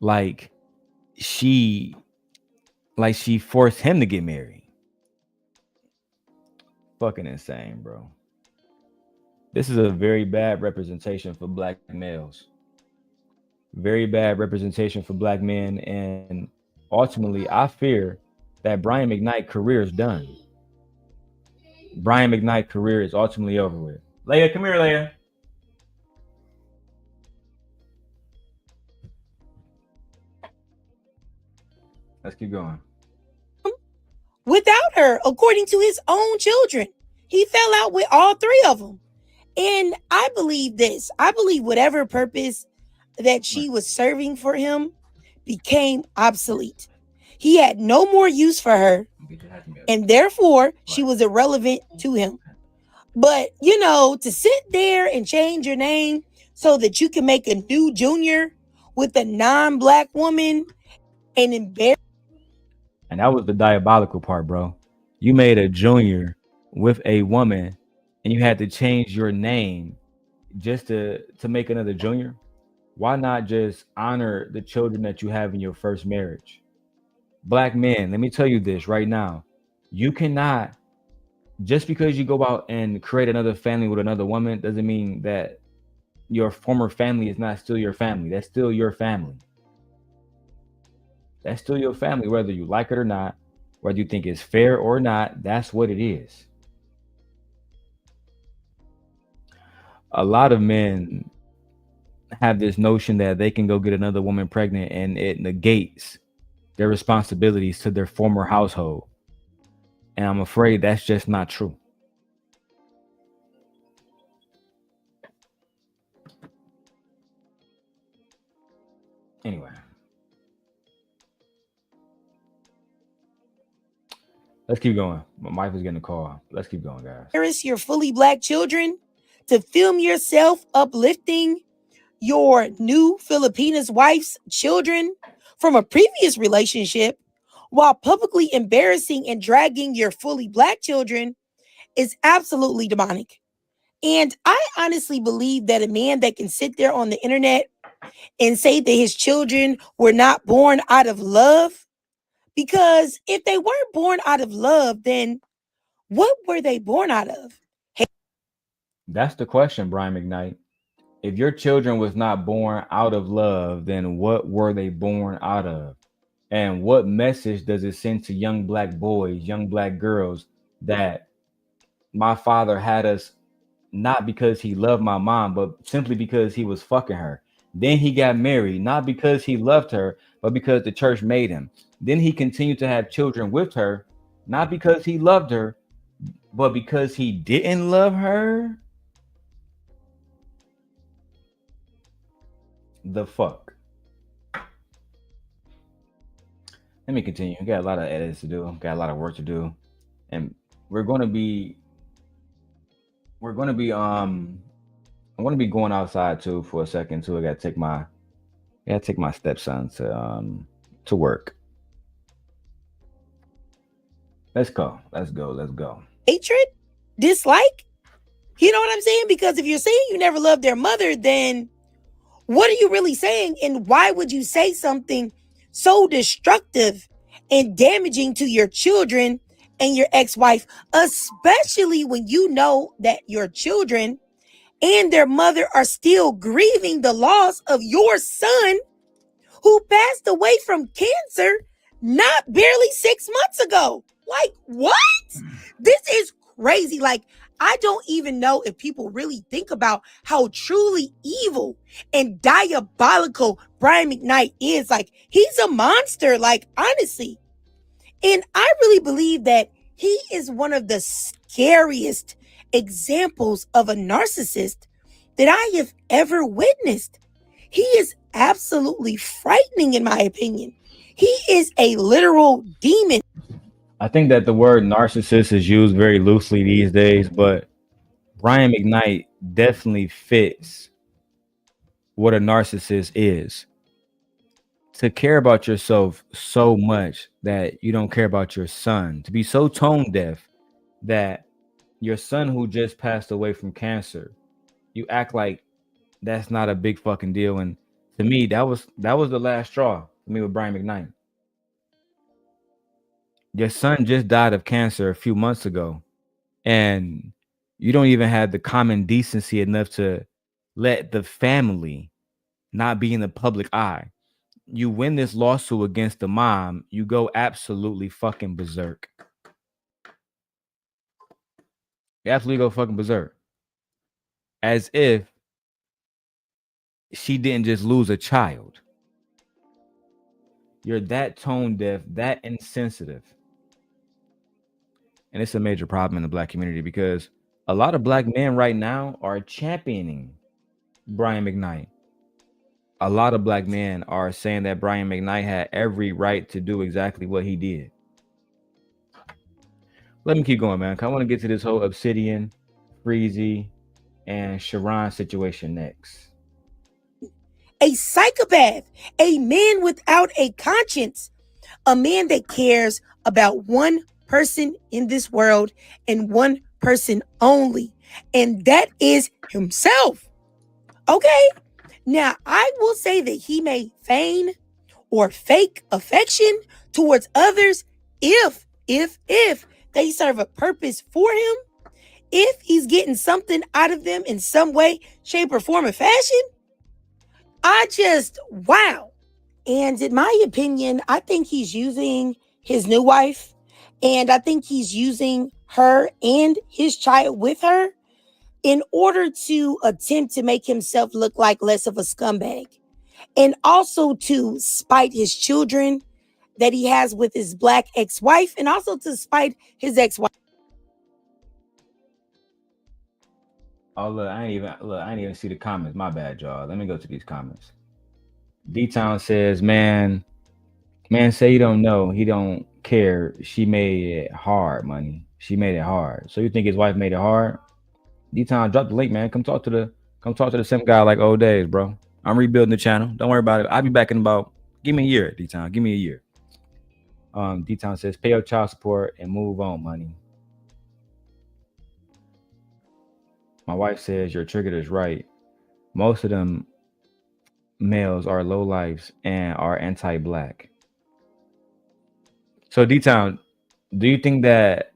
Like she forced him to get married. Fucking insane, bro. This is a very bad representation for black males. Very bad representation for black men. And ultimately, I fear that Brian McKnight's career is done. Brian McKnight's career is ultimately over with. Leia, come here, Leia. Let's keep going. Without her, according to his own children, he fell out with all three of them. And I believe this. I believe whatever purpose that she was serving for him became obsolete. He had no more use for her, and therefore she was irrelevant to him. But, you know, to sit there and change your name so that you can make a new junior with a non-black woman and embarrass. And that was the diabolical part, bro. You made a junior with a woman and you had to change your name just to make another junior. Why not just honor the children that you have in your first marriage? Black men, let me tell you this right now. You cannot, just because you go out and create another family with another woman doesn't mean that your former family is not still your family. That's still your family. That's still your family, whether you like it or not, whether you think it's fair or not, that's what it is. A lot of men have this notion that they can go get another woman pregnant and it negates their responsibilities to their former household. And I'm afraid that's just not true. Anyway. Let's keep going. My wife is getting a call. Let's keep going, guys. Embarrass your fully black children, to film yourself uplifting your new Filipina's wife's children from a previous relationship while publicly embarrassing and dragging your fully black children is absolutely demonic. And I honestly believe that a man that can sit there on the internet and say that his children were not born out of love, because if they weren't born out of love, then what were they born out of? That's the question, Brian McKnight. If your children was not born out of love, then what were they born out of? And what message does it send to young black boys, young black girls, that my father had us not because he loved my mom, but simply because he was fucking her. Then he got married, not because he loved her, but because the church made him. Then he continued to have children with her, not because he loved her, but because he didn't love her. The fuck. Let me continue. We got a lot of edits to do, got a lot of work to do, and we're gonna be I'm gonna be going outside too for a second too. I gotta take my stepson to work. Let's go. Hatred? Dislike? You know what I'm saying? Because if you're saying you never loved their mother, then what are you really saying? And why would you say something so destructive and damaging to your children and your ex-wife, especially when you know that your children and their mother are still grieving the loss of your son who passed away from cancer not barely 6 months ago? Like, what? This is crazy. Like, I don't even know if people really think about how truly evil and diabolical Brian McKnight is. Like, he's a monster, like, honestly. And I really believe that he is one of the scariest examples of a narcissist that I have ever witnessed. He is absolutely frightening, in my opinion. He is a literal demon. I think that the word narcissist is used very loosely these days, but Brian McKnight definitely fits what a narcissist is. To care about yourself so much that you don't care about your son, to be so tone deaf that your son who just passed away from cancer, you act like that's not a big fucking deal. And to me, that was the last straw for me with Brian McKnight. Your son just died of cancer a few months ago, and you don't even have the common decency enough to let the family not be in the public eye. You win this lawsuit against the mom, you go absolutely fucking berserk. You absolutely go fucking berserk. As if she didn't just lose a child. You're that tone deaf, that insensitive. And it's a major problem in the black community because a lot of black men right now are championing Brian McKnight. A lot of black men are saying that Brian McKnight had every right to do exactly what he did. Let me keep going, man. I want to get to this whole Obsidian, Freezy, and Sharon situation next. A psychopath, a man without a conscience, a man that cares about one person in this world and one person only, and that is himself. Okay? Now, I will say that he may feign or fake affection towards others if they serve a purpose for him, if he's getting something out of them in some way, shape, or form or fashion. Wow. And in my opinion, I think he's using his new wife, and I think he's using her and his child with her in order to attempt to make himself look like less of a scumbag, and also to spite his children that he has with his black ex-wife, and also to spite his ex-wife. Oh, look, I ain't even see the comments. My bad, y'all. Let me go to these comments. D-Town says, man, say you don't know. He don't care. She made it hard, money. She made it hard. So you think his wife made it hard? D-Town, drop the link, man. Come talk to the same guy like old days, bro. I'm rebuilding the channel. Don't worry about it. I'll be back in about, give me a year, D-Town. Give me a year. D-Town says, pay your child support and move on, money. My wife says your trigger is right. Most of them males are low lives and are anti-black. So D-Town, do you think that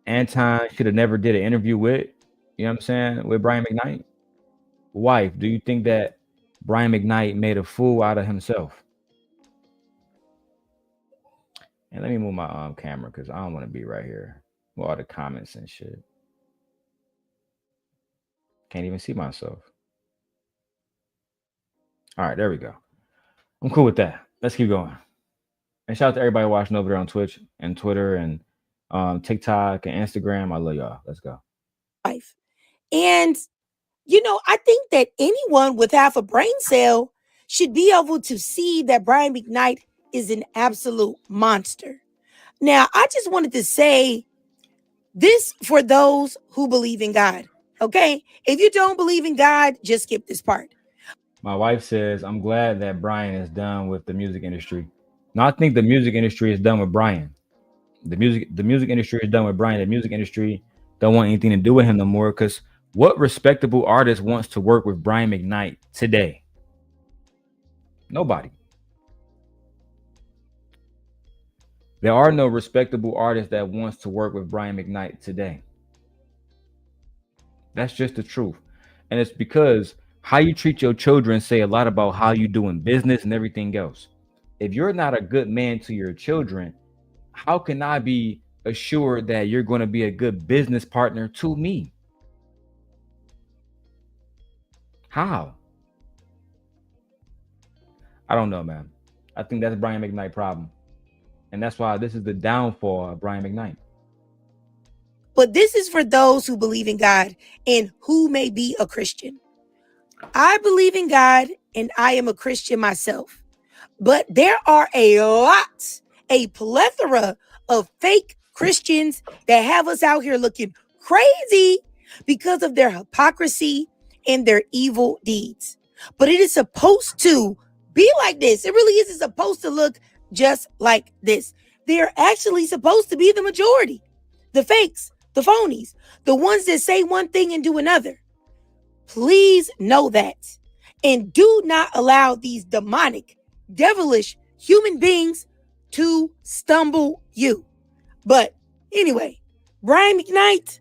Anton should have never did an interview with, you know what I'm saying, with Brian McKnight? Wife, do you think that Brian McKnight made a fool out of himself? And let me move my camera because I don't want to be right here with all the comments and shit. Can't even see myself. All right, there we go. I'm cool with that. Let's keep going. And shout out to everybody watching over there on Twitch and Twitter and TikTok and Instagram. I love y'all. Let's go. And, you know, I think that anyone with half a brain cell should be able to see that Brian McKnight is an absolute monster. Now, I just wanted to say this for those who believe in God. Okay? If you don't believe in God, just skip this part. My wife says, I'm glad that Brian is done with the music industry. No, I think the music industry is done with Brian. The music industry is done with Brian. The music industry don't want anything to do with him no more, because what respectable artist wants to work with Brian McKnight today? Nobody. There are no respectable artists that wants to work with Brian McKnight today. That's just the truth. And it's because how you treat your children say a lot about how you do in business and everything else. If you're not a good man to your children, how can I be assured that you're going to be a good business partner to me? How? I don't know, man. I think that's Brian McKnight's problem. And that's why this is the downfall of Brian McKnight. But this is for those who believe in God and who may be a Christian. I believe in God and I am a Christian myself. But there are a plethora of fake Christians that have us out here looking crazy because of their hypocrisy and their evil deeds. But it is supposed to be like this. It really isn't supposed to look just like this. They're actually supposed to be the majority. The fakes, the phonies, the ones that say one thing and do another. Please know that. And do not allow these demonic, devilish human beings to stumble you. But anyway, Brian McKnight,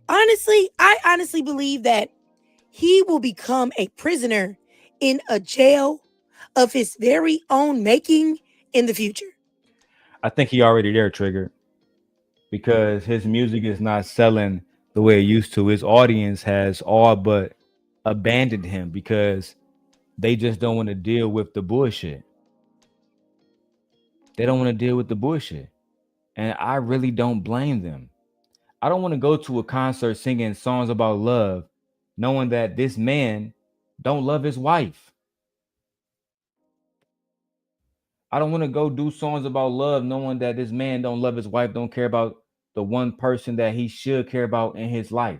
I honestly believe that he will become a prisoner in a jail of his very own making in the future. I think he already there, Trigger, because his music is not selling the way it used to. His audience has all but abandoned him because they just don't want to deal with the bullshit. They don't want to deal with the bullshit. And I really don't blame them. I don't want to go to a concert singing songs about love, knowing that this man don't love his wife. I don't want to go do songs about love, knowing that this man don't love his wife, don't care about the one person that he should care about in his life.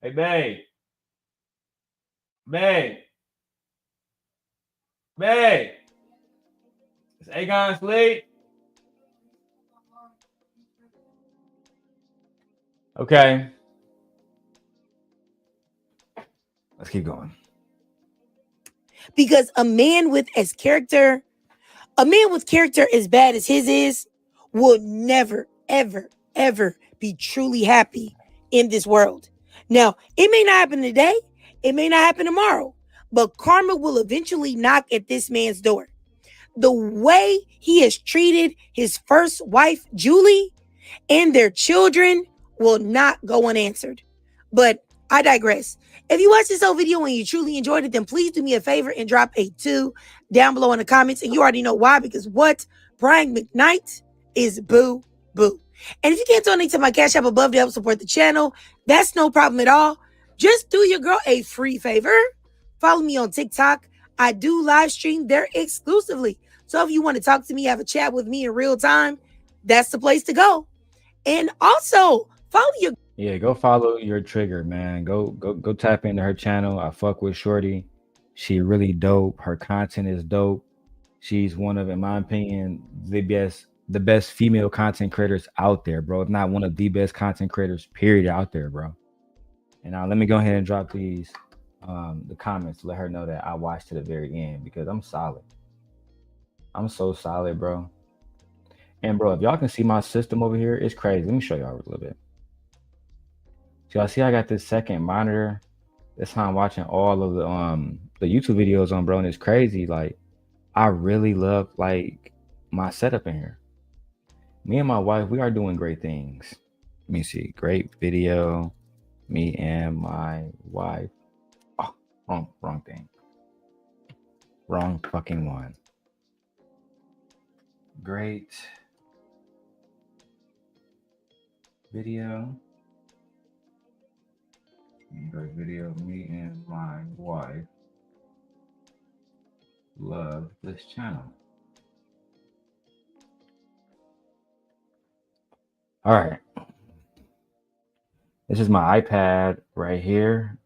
Hey, babe. Babe. Babe. Is Aegon asleep? Okay. Let's keep going. Because a man with character as bad as his is will never, ever, ever be truly happy in this world. Now, it may not happen today. It may not happen tomorrow. But karma will eventually knock at this man's door. The way he has treated his first wife, Julie, and their children will not go unanswered. But I digress. If you watched this whole video and you truly enjoyed it, then please do me a favor and drop a 2 down below in the comments. And you already know why, because what? Brian McKnight is boo boo. And if you can't donate to my Cash App above to help support the channel, that's no problem at all. Just do your girl a free favor. Follow me on TikTok. I do live stream there exclusively. So if you want to talk to me, have a chat with me in real time, that's the place to go. And also follow your go follow your Trigger, man. Go tap into her channel. I fuck with Shorty. She really dope. Her content is dope. She's one of, in my opinion, the best female content creators out there, bro. If not one of the best content creators, period, out there, bro. And now let me go ahead and drop these the comments to let her know that I watched to the very end, because I'm solid. I'm so solid, bro. And bro, if y'all can see my system over here, it's crazy. Let me show y'all a little bit. So y'all see I got this second monitor. That's how I'm watching all of the YouTube videos on, bro. And it's crazy. Like, I really love, like, my setup in here. Me and my wife, we are doing great things. Let me see. Great video. Me and my wife. Oh, wrong thing. Wrong fucking one. Great video. Great video. Me and my wife love this channel. All right. This is my iPad right here.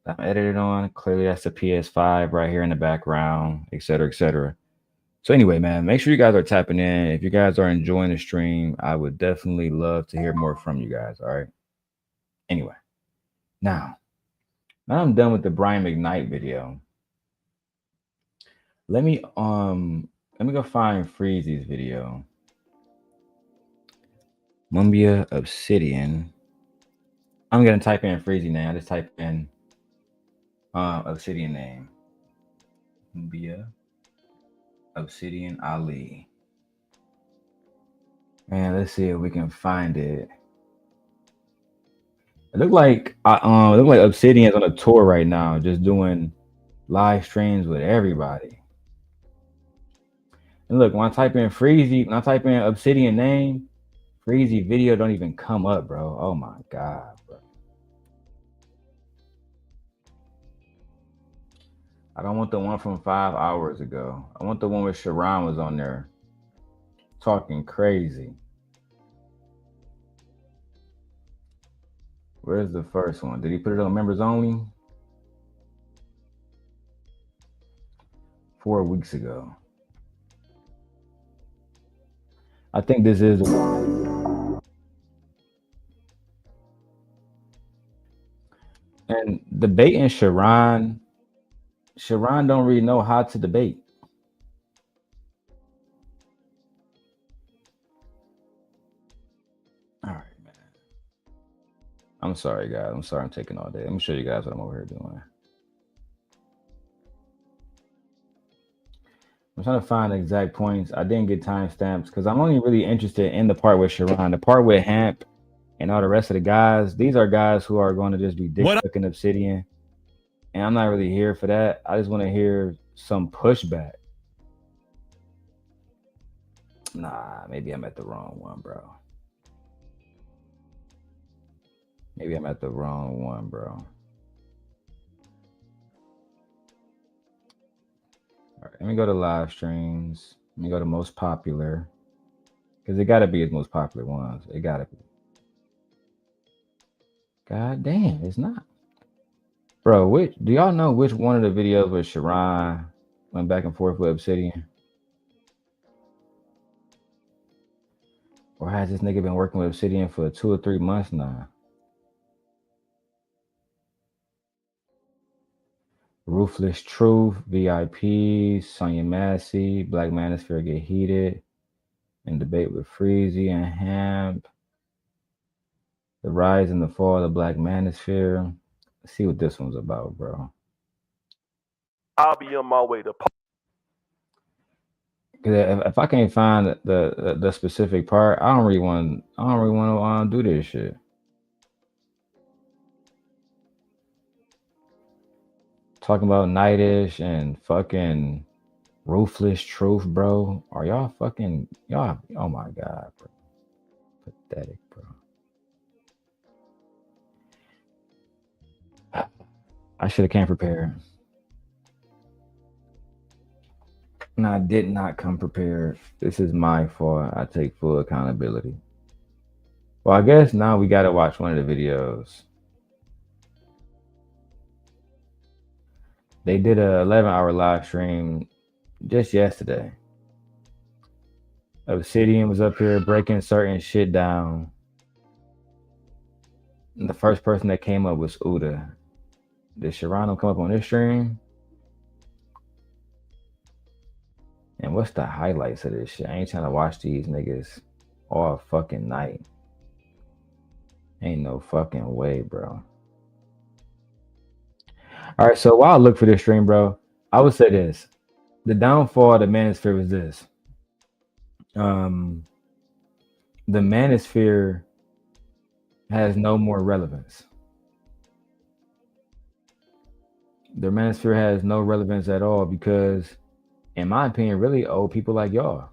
I'm edited on. Clearly, that's the PS5 right here in the background, etc., etc. So anyway, man, make sure you guys are tapping in. If you guys are enjoying the stream, I would definitely love to hear more from you guys. All right. Anyway, now I'm done with the Brian McKnight video. Let me go find Freezy's video. Mumia Obsidian. I'm gonna type in Freezy name. I just type in Obsidian name. Mumia Obsidian Ali. Man, let's see if we can find it. It looked like Obsidian's on a tour right now, just doing live streams with everybody. And look, when I type in Freezy, when I type in Obsidian name, Freezy video don't even come up, bro. Oh my god, bro. I don't want the one from 5 hours ago. I want the one where Sharon was on there talking crazy. Where's the first one? Did he put it on members only? 4 weeks ago. I think this is the one. And debating Sharon don't really know how to debate. All right, man. I'm sorry, guys. I'm sorry I'm taking all day. Let me show you guys what I'm over here doing. I'm trying to find the exact points. I didn't get timestamps because I'm only really interested in the part with Sharon. The part with Hamp and all the rest of the guys, these are guys who are going to just be dick sucking Obsidian. And I'm not really here for that. I just want to hear some pushback. Nah, maybe I'm at the wrong one, bro. Maybe I'm at the wrong one, bro. All right, let me go to live streams. Let me go to most popular. Because it got to be his most popular ones. It got to be. God damn, it's not. Bro, do y'all know which one of the videos where Sharon went back and forth with Obsidian? Or has this nigga been working with Obsidian for 2 or 3 months now? Ruthless Truth, VIP, Sonya Massey, Black Manosphere Get Heated, and Debate with Freezy and Hamp. The Rise and the Fall of the Black Manosphere. Let's see what this one's about, bro. I'll be on my way to. Cause if I can't find the specific part, I don't really want to do this shit. Talking about Nightish and fucking Ruthless Truth, bro. Are y'all fucking y'all? Oh my god, bro. Pathetic, bro. I should have came prepared. No, I did not come prepared. This is my fault. I take full accountability. Well, I guess now we gotta watch one of the videos. They did a 11-hour live stream just yesterday. Obsidian was up here breaking certain shit down. And the first person that came up was Uda. Did Sharano come up on this stream? And what's the highlights of this shit? I ain't trying to watch these niggas all fucking night. Ain't no fucking way, bro. All right, so while I look for this stream, bro, I would say this. The downfall of the Manosphere was this. the manosphere has no more relevance. The manosphere has no relevance at all because, in my opinion, really old people like y'all.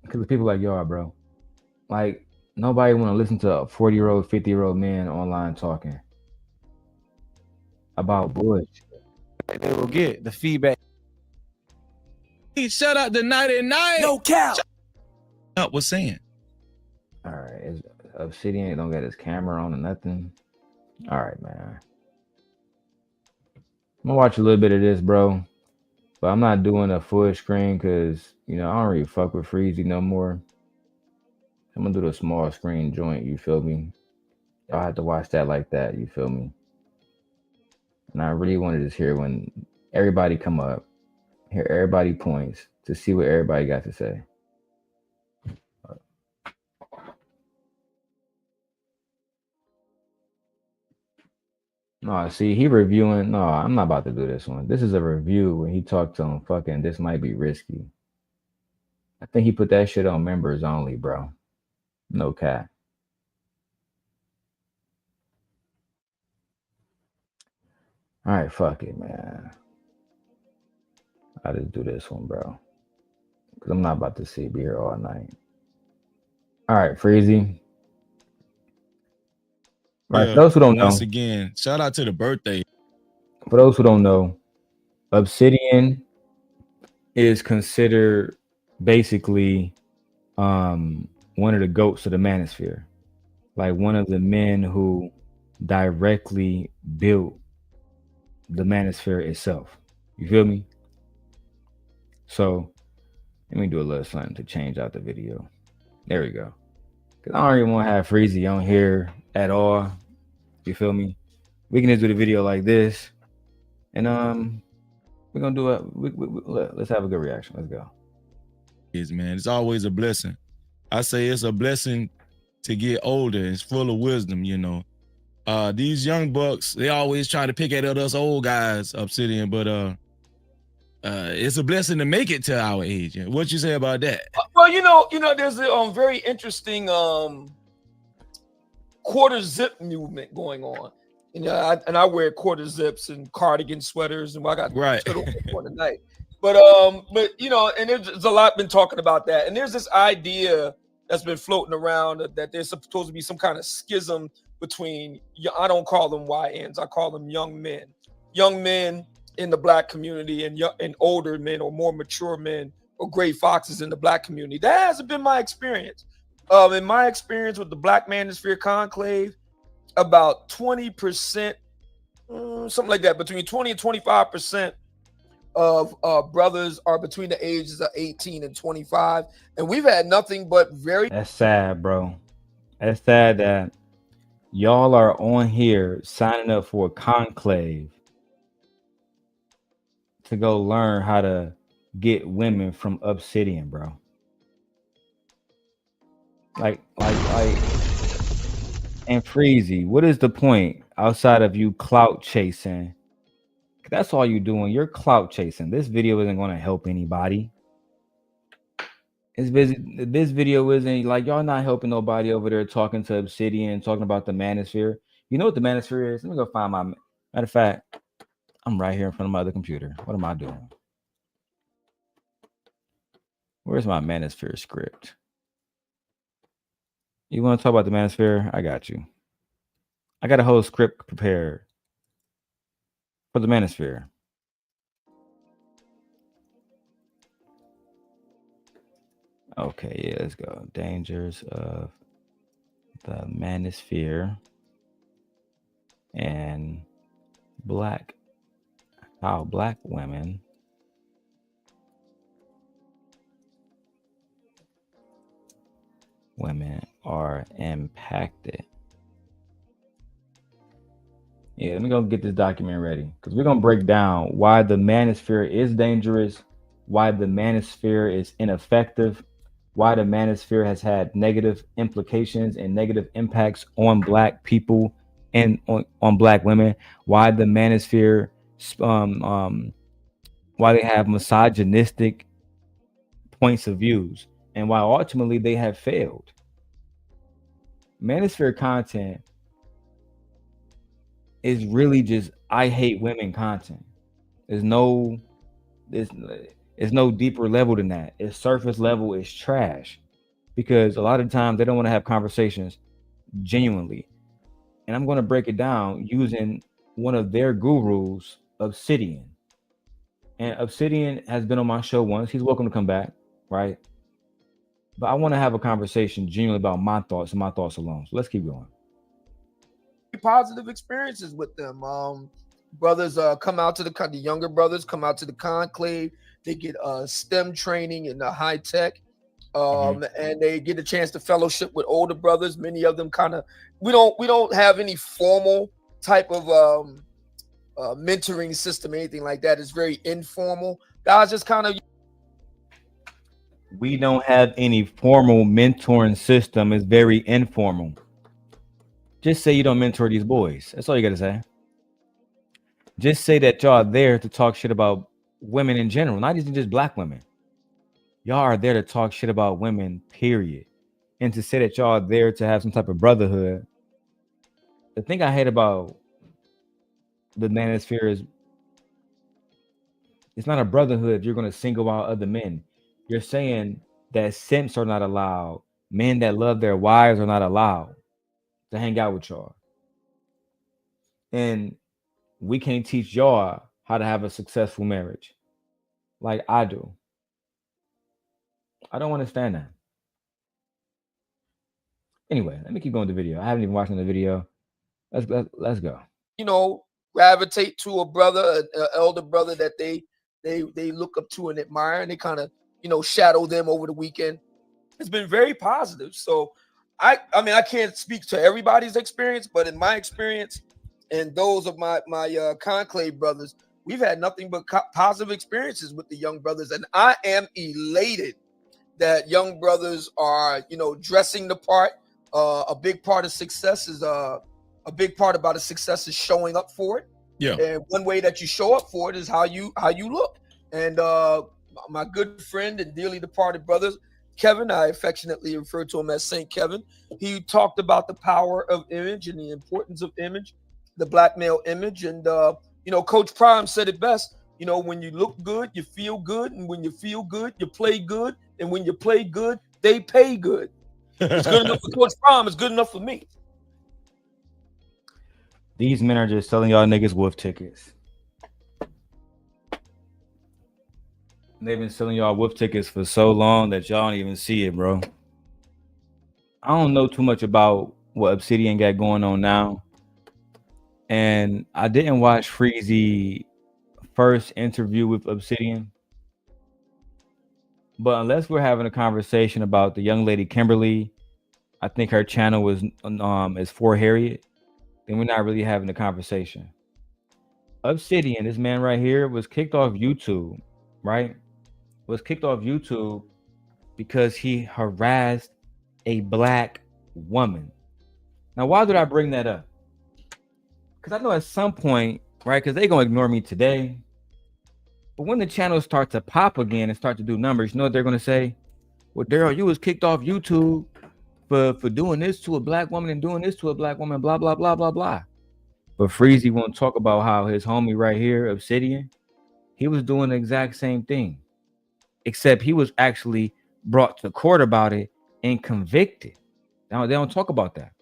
Because of people like y'all, bro. Like, nobody want to listen to a 40-year-old, 50-year-old man online talking about bullshit. They will get the feedback. Hey, shut up the 99. No cap. Up was saying. All right, is Obsidian don't got his camera on or nothing. All right, man. I'm gonna watch a little bit of this, bro. But I'm not doing a full screen because, you know, I don't really fuck with Freezy no more. I'm gonna do the small screen joint, you feel me? Y'all have to watch that like that, you feel me? And I really want to just hear when everybody come up, hear everybody points to see what everybody got to say. No, see, he reviewing. No, I'm not about to do this one. This is a review when he talked to him. Fucking, this might be risky. I think he put that shit on members only, bro. No cap. All right, fuck it, man. I just do this one, bro. Because I'm not about to be here all night. All right, Freezy. Right, for those who don't know. Once again, shout out to the birthday. For those who don't know, Obsidian is considered basically one of the goats of the manosphere. Like one of the men who directly built the manosphere itself. You feel me? So let me do a little something to change out the video. There we go. Cause I don't even want to have Freezy on here at all. You feel me? We can just do the video like this, and we're gonna do let's have a good reaction. Let's go. Man, it's always a blessing. I say it's a blessing to get older. It's full of wisdom, you know. These young bucks, they always try to pick at us old guys, Obsidian, but it's a blessing to make it to our age. What you say about that? Well, you know, there's a very interesting quarter zip movement going on. You know, I wear quarter zips and cardigan sweaters, and I got turtle for the night. But you know, and there's a lot been talking about that. And there's this idea that's been floating around that there's supposed to be some kind of schism between, I don't call them YNs, I call them young men in the black community and older men or more mature men or gray foxes in the black community. That hasn't been my experience. In my experience with the Black Manosphere Conclave, about 20%, something like that, between 20 and 25% of brothers are between the ages of 18 and 25. And we've had nothing but very... That's sad, bro. That's sad that y'all are on here signing up for a conclave to go learn how to get women from Obsidian, bro. Like, and Freezy, what is the point outside of you clout chasing? That's all you doing. You're clout chasing. This video isn't going to help anybody. It's busy. This video isn't like y'all not helping nobody over there talking to Obsidian, talking about the manosphere. You know what the manosphere is? Let me go find my. Matter of fact, I'm right here in front of my other computer. What am I doing? Where's my manosphere script? You want to talk about the manosphere? I got you. I got a whole script prepared for the manosphere. Okay, yeah, let's go. Dangers of the manosphere and how black women are impacted. Yeah, let me go get this document ready because we're gonna break down why the manosphere is dangerous, why the manosphere is ineffective, why the manosphere has had negative implications and negative impacts on black people and on black women, why the manosphere, why they have misogynistic points of views, and why ultimately they have failed. Manosphere content is really just I hate women content. There's no deeper level than that. It's surface level, it's trash. Because a lot of times they don't want to have conversations genuinely. And I'm going to break it down using one of their gurus, Obsidian. And Obsidian has been on my show once. He's welcome to come back, right? But I want to have a conversation genuinely about my thoughts and my thoughts alone. So let's keep going. Positive experiences with them. Brothers come out to the younger brothers come out to the conclave. They get STEM training in the high tech. And they get a chance to fellowship with older brothers. Many of them kind of, we don't have any formal type of mentoring system, anything like that. It's very informal. Guys just kind of. We don't have any formal mentoring system. It's very informal. Just say you don't mentor these boys. That's all you got to say. Just say that y'all are there to talk shit about women in general, not even just black women. Y'all are there to talk shit about women, period. And to say that y'all are there to have some type of brotherhood. The thing I hate about the manosphere is it's not a brotherhood. You're going to single out other men. You're saying that simps are not allowed. Men that love their wives are not allowed to hang out with y'all. And we can't teach y'all how to have a successful marriage like I do. I don't understand that. Anyway, let me keep going with the video. I haven't even watched the video. Let's go. Gravitate to a brother, an elder brother that they look up to and admire, and they kind of shadow them over the weekend. It's been very positive. So I mean I can't speak to everybody's experience, but in my experience and those of my conclave brothers, we've had nothing but positive experiences with the young brothers, and I am elated that young brothers are dressing the part. A big part of success is a big part about a success is showing up for it. Yeah. And one way that you show up for it is how you look. And my good friend and dearly departed brother Kevin, I affectionately refer to him as Saint Kevin. He talked about the power of image and the importance of image, the black male image. And Coach Prime said it best. When you look good, you feel good, and when you feel good, you play good, and when you play good, they pay good. It's good enough for Coach Prime. It's good enough for me. These men are just selling y'all niggas wolf tickets. They've been selling y'all wolf tickets for so long that y'all don't even see it, bro. I don't know too much about what Obsidian got going on now. And I didn't watch Freezy's first interview with Obsidian. But unless we're having a conversation about the young lady Kimberly, I think her channel is For Harriet, then we're not really having a conversation. Obsidian, this man right here, was kicked off YouTube, right? Was kicked off YouTube because he harassed a black woman. Now, why did I bring that up? Because I know at some point, right, because they're going to ignore me today. But when the channels start to pop again and start to do numbers, you know what they're going to say? Well, Darrell, you was kicked off YouTube for doing this to a black woman and doing this to a black woman, blah, blah, blah, blah, blah. But Freezy won't talk about how his homie right here, Obsidian, he was doing the exact same thing. Except he was actually brought to court about it and convicted. Now, they don't talk about that.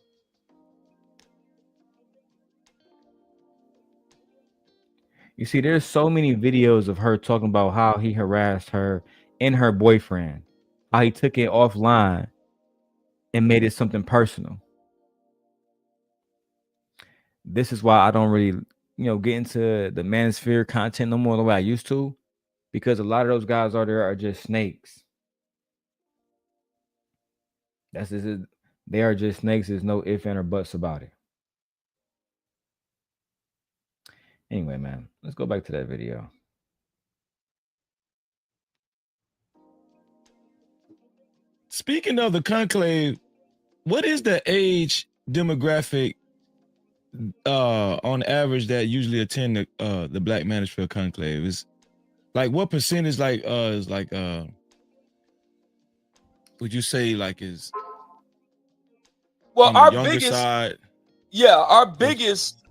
You see, there's so many videos of her talking about how he harassed her and her boyfriend, how he took it offline and made it something personal. This is why I don't really, get into the manosphere content no more the way I used to, because a lot of those guys out there are just snakes. That's just it. They are just snakes. There's no ifs and or buts about it. Anyway, man, let's go back to that video. Speaking of the conclave, what is the age demographic on average that usually attend the Black Manosphere Conclave is like what percentage is like would you say like is well on the our younger biggest side? our biggest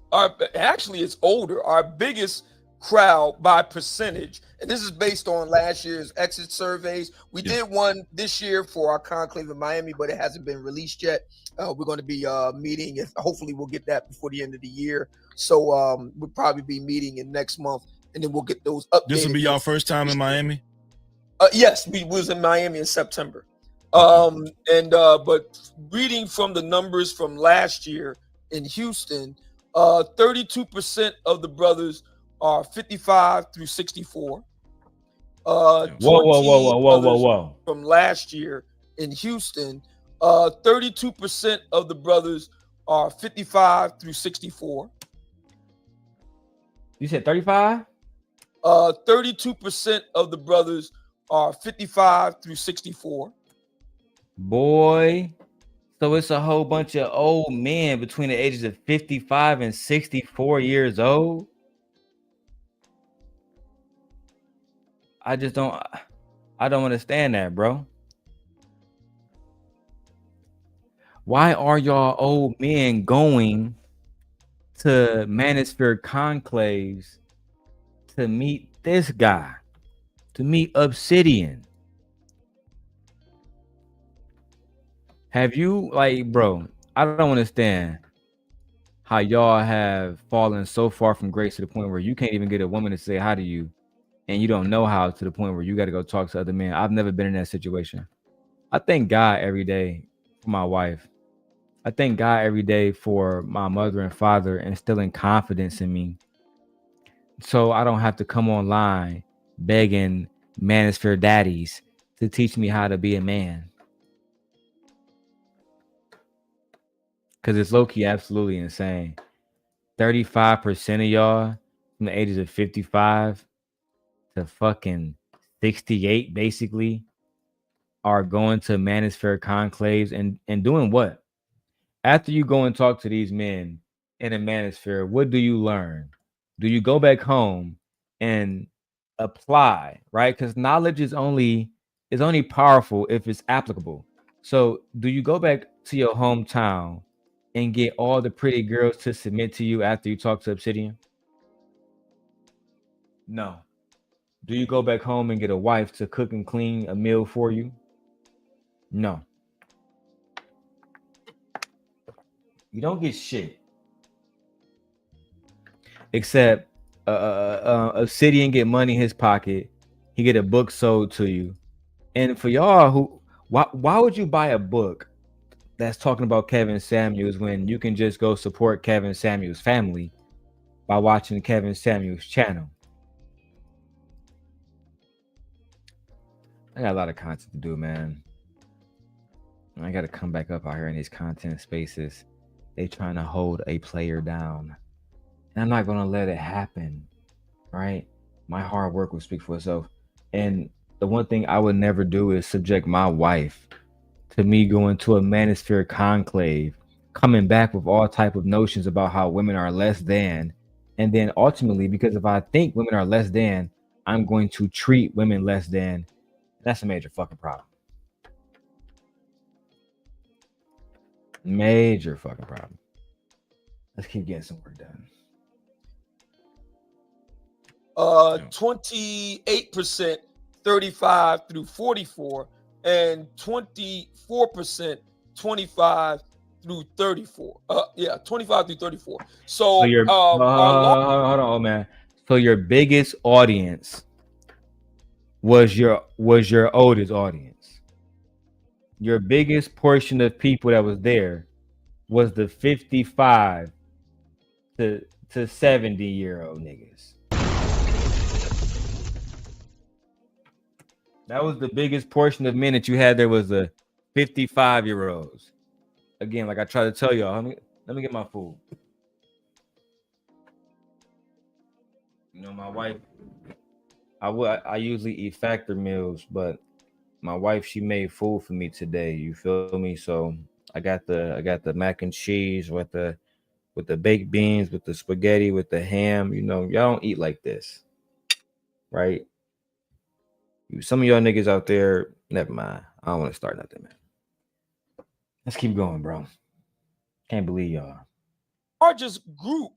actually it's older. Our biggest crowd by percentage, and this is based on last year's exit surveys. We did one this year for our conclave in Miami, but it hasn't been released yet. We're going to be meeting, and hopefully we'll get that before the end of the year. So we'll probably be meeting in next month, and then we'll get those updated. This will be your first time in Miami? Yes, we was in Miami in September. But reading from the numbers from last year in Houston, 32% of the brothers are 55 through 64. Whoa. From last year in Houston, 32% of the brothers are 55 through 64. You said 35? 32% of the brothers are 55 through 64. Boy, so it's a whole bunch of old men between the ages of 55 and 64 years old. I don't understand that, bro. Why are y'all old men going to Manosphere conclaves to meet this guy, to meet Obsidian? Have you, like, bro, I don't understand how y'all have fallen so far from grace to the point where you can't even get a woman to say hi to you, and you don't know how, to the point where you got to go talk to other men. I've never been in that situation. I thank God every day for my wife. I thank God every day for my mother and father instilling confidence in me, so I don't have to come online begging Manosphere daddies to teach me how to be a man. Because it's low-key absolutely insane. 35% of y'all from the ages of 55 to fucking 68 basically are going to Manosphere conclaves and doing what? After you go and talk to these men in a Manosphere, what do you learn? Do you go back home and apply, right? Because knowledge is only powerful if it's applicable. So do you go back to your hometown and get all the pretty girls to submit to you after you talk to Obsidian? No. Do you go back home and get a wife to cook and clean a meal for you? No. You don't get shit. Except Obsidian get money in his pocket. He get a book sold to you. And for y'all why would you buy a book that's talking about Kevin Samuels when you can just go support Kevin Samuels' family by watching Kevin Samuels' channel? I got a lot of content to do, man. I got to come back up out here in these content spaces. They trying to hold a player down, and I'm not going to let it happen, right? My hard work will speak for itself. And the one thing I would never do is subject my wife to me going to a Manosphere conclave, coming back with all type of notions about how women are less than, and then ultimately, because if I think women are less than, I'm going to treat women less than. That's a major fucking problem. Major fucking problem. Let's keep getting some work done. 28% 35 through 44, and 24% 25 through 34. 25 through 34. So your hold on, man. So your biggest audience was your oldest audience. Your biggest portion of people that was there was the 55 to 70-year-old niggas. That was the biggest portion of men that you had there, was the 55-year-olds. Again, like I try to tell y'all, let me get my food. You know, my wife, I usually eat factor meals, but my wife, she made food for me today. You feel me? So I got the mac and cheese with the with the baked beans, with the spaghetti, with the ham. You know, y'all don't eat like this, right? Some of y'all niggas out there, never mind. I don't want to start nothing, man. Let's keep going, bro. Can't believe y'all. Largest group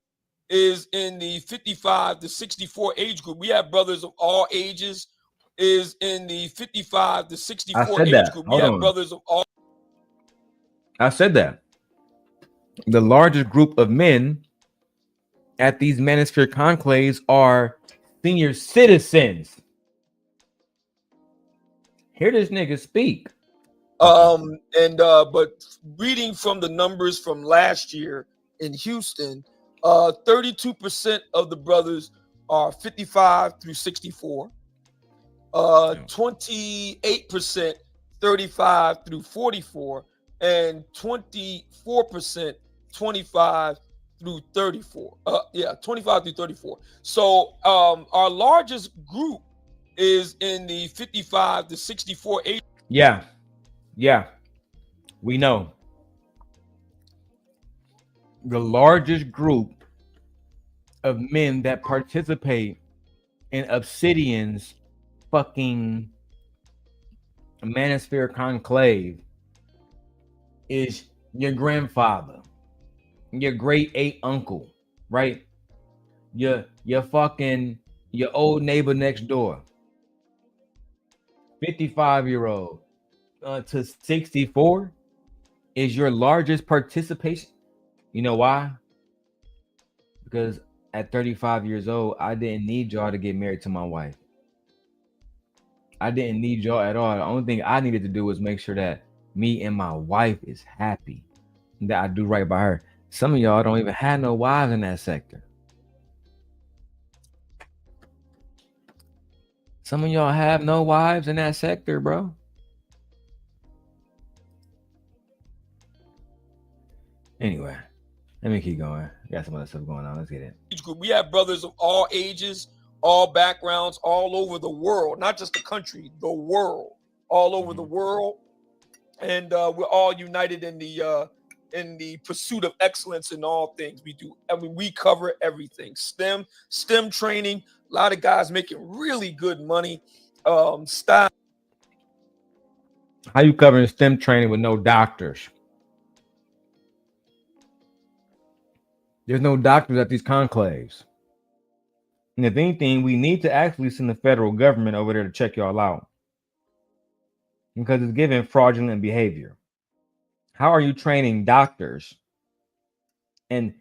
is in the 55 to 64 age group. We have brothers of all ages. Is in the 55 to 64 age group. We have brothers of all. I said that. The largest group of men at these manosphere conclaves are senior citizens. Hear this nigga speak. But reading from the numbers from last year in Houston, 32% of the brothers are 55 through 64. 28% 35 through 44, and 24% 25 through 34. 25 through 34. So our largest group is in the 55 to 64 age. Yeah, we know. The largest group of men that participate in Obsidian's fucking manosphere conclave is your grandfather, your great eight uncle, right? Your old neighbor next door, 55-year-old to 64 is your largest participation. You know why? Because at 35 years old, I didn't need y'all to get married to my wife. I didn't need y'all at all. The only thing I needed to do was make sure that me and my wife is happy, and that I do right by her. Some of y'all don't even have no wives in that sector. Some of y'all have no wives in that sector, bro. Anyway, let me keep going. Got some other stuff going on. Let's get it. We have brothers of all ages, all backgrounds, all over the world, not just the country, the world, all over the world. And we're all united in the pursuit of excellence in all things we do. I mean, we cover everything. STEM training, a lot of guys making really good money. Style. How you covering STEM training with no doctors? There's no doctors at these conclaves. And if anything, we need to actually send the federal government over there to check y'all out, because it's giving fraudulent behavior. How are you training doctors? And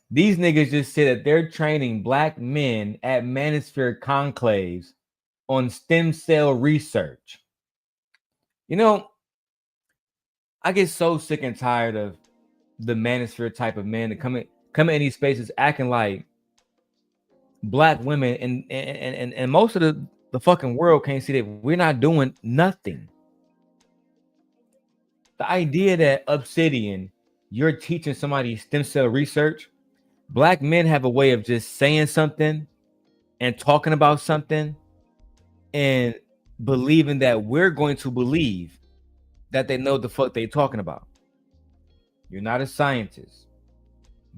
these niggas just said that they're training black men at manosphere conclaves on stem cell research. You know, I get so sick and tired of the manosphere type of men that come in these spaces acting like black women and most of the fucking world can't see that we're not doing nothing. The idea that Obsidian, you're teaching somebody stem cell research. Black men have a way of just saying something and talking about something and believing that we're going to believe that they know the fuck they talking about. You're not a scientist.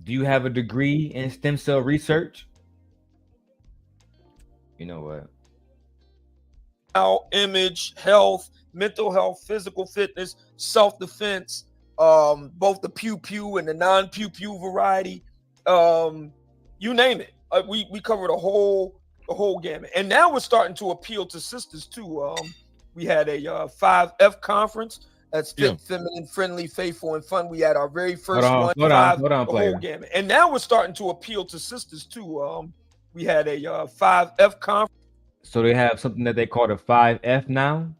Do you have a degree in stem cell research? You know what? Our image, health, mental health, physical fitness, self-defense, both the pew-pew and the non-pew-pew variety, you name it. We covered the whole gamut. And now we're starting to appeal to sisters too. We had a 5F conference. That's fit, feminine, friendly, faithful, and fun. We had our very first one. Hold on, whole gamut. And now we're starting to appeal to sisters too. We had a 5F conference. So they have something that they call the 5F now.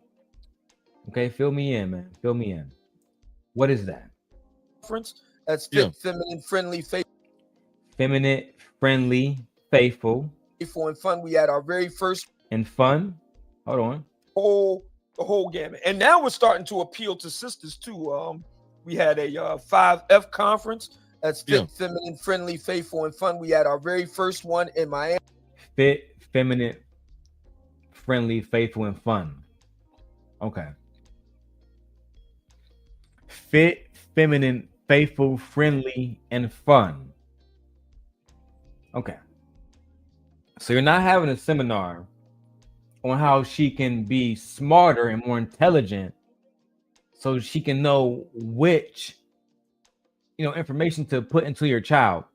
Okay, fill me in, man. Fill me in. What is that? That's fit, feminine, friendly, faithful. Feminine, friendly, faithful, and fun. We had our very first. And fun. Hold on. The whole gamut. And now we're starting to appeal to sisters too. We had a 5F conference. That's fit, feminine, friendly, faithful, and fun. We had our very first one in Miami. Fit, feminine, friendly, faithful, and fun. Okay. Fit, feminine, faithful, friendly, and fun. Okay. So you're not having a seminar on how she can be smarter and more intelligent so she can know which, information to put into your child.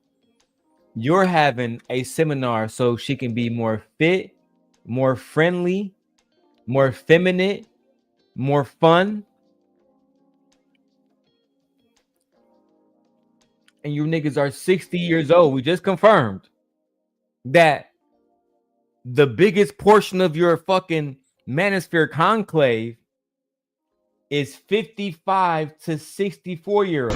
You're having a seminar so she can be more fit, more friendly, more feminine, more fun. And you niggas are 60 years old. We just confirmed that the biggest portion of your fucking manosphere conclave is 55 to 64-year-olds.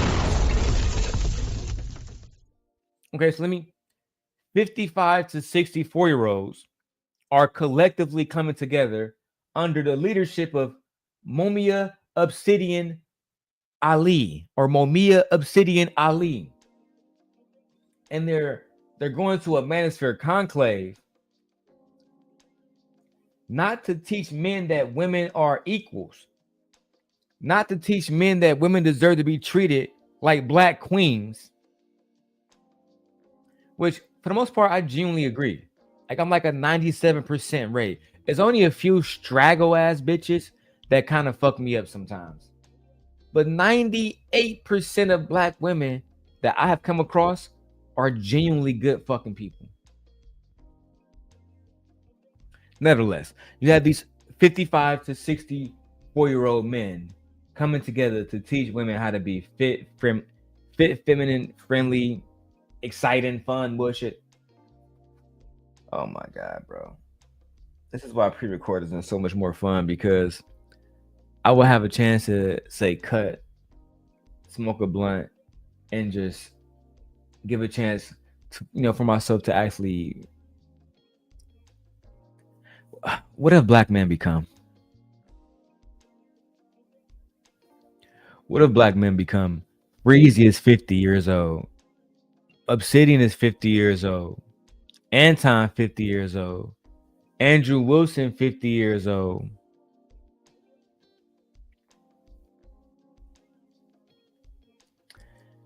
Okay, so 55 to 64-year-olds are collectively coming together under the leadership of Mumia Obsidian Ali, or Mumia Obsidian Ali. And they're going to a manosphere conclave not to teach men that women are equals, not to teach men that women deserve to be treated like black queens, which for the most part, I genuinely agree. Like I'm like a 97% rate. There's only a few straggle ass bitches that kind of fuck me up sometimes. But 98% of black women that I have come across are genuinely good fucking people. Nevertheless, you have these 55 to 64-year-old men coming together to teach women how to be fit, feminine, friendly, exciting, fun, bullshit. Oh my God, bro. This is why pre-recorders are so much more fun, because I will have a chance to say cut, smoke a blunt, and just give a chance to, for myself to actually, what have black men become? What if black men become? Breezy is 50 years old. Obsidian is 50 years old. Anton 50 years old. Andrew Wilson 50 years old.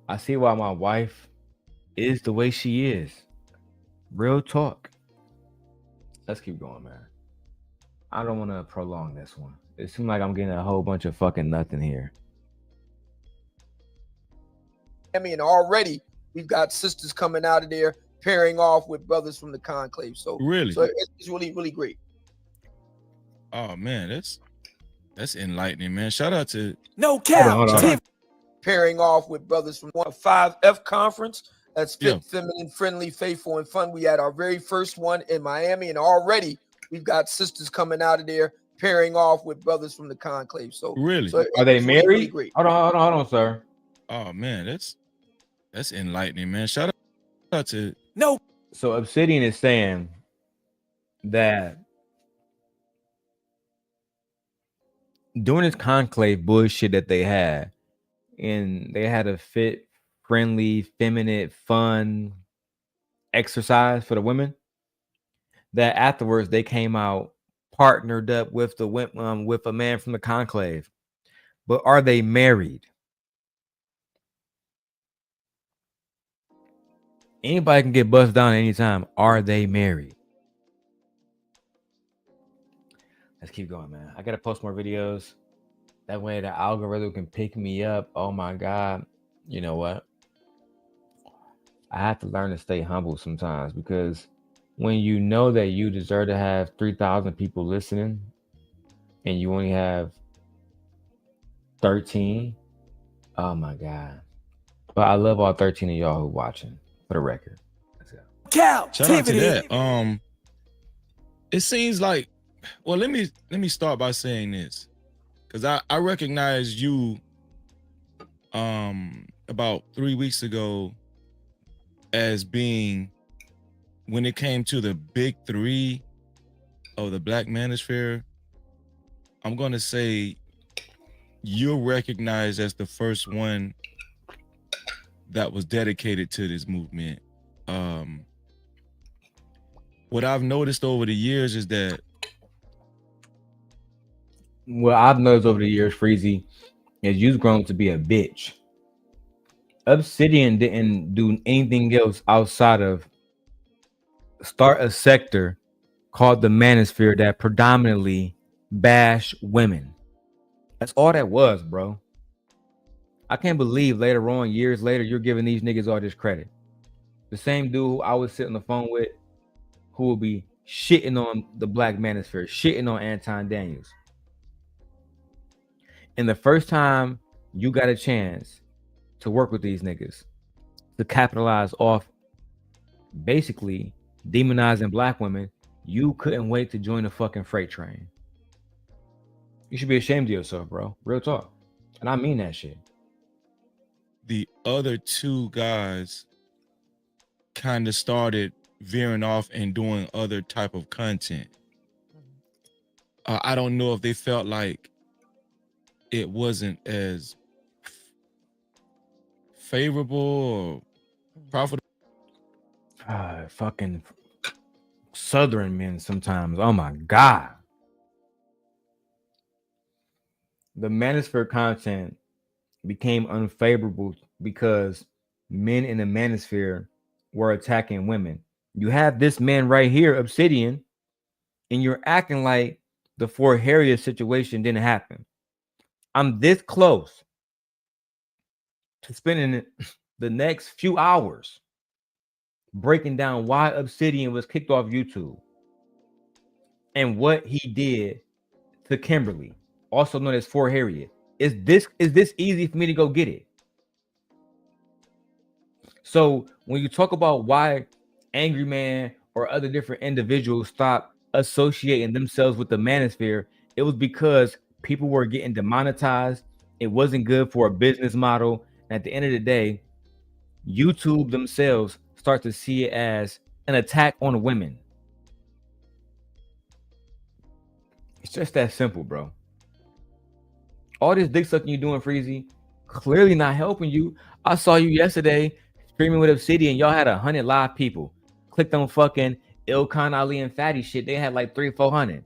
I see why my wife is the way she is. Real talk. Let's keep going, man. I don't want to prolong this one. It seems like I'm getting a whole bunch of fucking nothing here. I mean, already we've got sisters coming out of there pairing off with brothers from the conclave. So really, it's really, really great. Oh man, that's enlightening, man. Shout out to No cap. Hold on. Pairing off with brothers from 5F conference. That's fit, feminine, friendly, faithful, and fun. We had our very first one in Miami, and already we've got sisters coming out of there pairing off with brothers from the conclave. So really, are they married? Really great. Hold on, sir. Oh man, that's enlightening, man. Shout out to So Obsidian is saying that during this conclave bullshit that they had, and they had a fit, friendly, feminine, fun exercise for the women, that afterwards they came out partnered up with with a man from the conclave. But are they married? Anybody can get buzzed down anytime. Are they married? Let's keep going, man. I gotta post more videos. That way the algorithm can pick me up. Oh my God. You know what? I have to learn to stay humble sometimes, because when you know that you deserve to have 3,000 people listening and you only have 13, oh my God. But I love all 13 of y'all who watching, for the record. Shout out to that. It seems like, well, let me start by saying this, because I recognized you about 3 weeks ago as being, when it came to the big three of the Black Manosphere, I'm gonna say you're recognized as the first one that was dedicated to this movement. What I've noticed over the years is that, what I've noticed over the years, Freezy, is you've grown to be a bitch. Obsidian didn't do anything else outside of start a sector called the Manosphere that predominantly bash women. That's all that was, bro. I can't believe later on, years later, you're giving these niggas all this credit. The same dude who I was sitting on the phone with, who will be shitting on the Black Manosphere, shitting on Anton Daniels. And the first time you got a chance to work with these niggas, to capitalize off basically demonizing Black women, you couldn't wait to join the fucking freight train. You should be ashamed of yourself, bro. Real talk. And I mean that shit. The other two guys kind of started veering off and doing other type of content. I don't know if they felt like it wasn't as favorable or profitable. Fucking Southern men sometimes. Oh my God. The Manosphere content became unfavorable because men in the Manosphere were attacking women. You have this man right here, Obsidian, and you're acting like the Fort Harriet situation didn't happen. I'm this close to spending the next few hours breaking down why Obsidian was kicked off YouTube and what he did to Kimberly, also known as Fort Harriet. Is this easy for me to go get it? So when you talk about why Angry Man or other different individuals stopped associating themselves with the Manosphere, it was because people were getting demonetized. It wasn't good for a business model. And at the end of the day, YouTube themselves start to see it as an attack on women. It's just that simple, bro. All this dick sucking you doing, Freezy, clearly not helping you. I saw you yesterday streaming with Obsidian. Y'all had 100 live people. Clicked on fucking Ilkhan Ali and Fatty shit. They had like 300-400.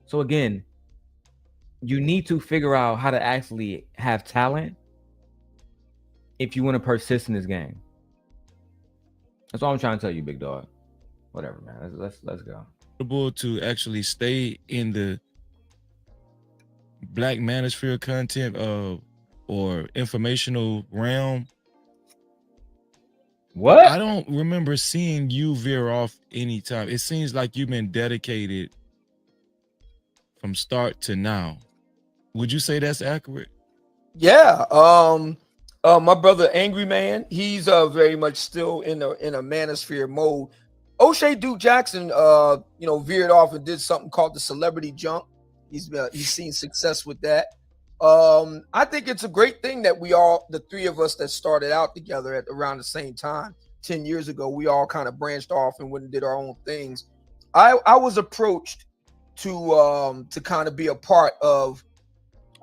So again, you need to figure out how to actually have talent if you want to persist in this game. That's all I'm trying to tell you, big dog. Whatever, man. Let's go. To actually stay in the Black Manosphere content or informational realm. What? I don't remember seeing you veer off anytime. It seems like you've been dedicated from start to now. Would you say that's accurate? Yeah. My brother Angry Man, he's very much still in a Manosphere mode. O'Shea Duke Jackson veered off and did something called the Celebrity Jump. He's seen success with that. I think it's a great thing that the three of us that started out together at around the same time 10 years ago, we all kind of branched off and went and did our own things. I was approached to kind of be a part of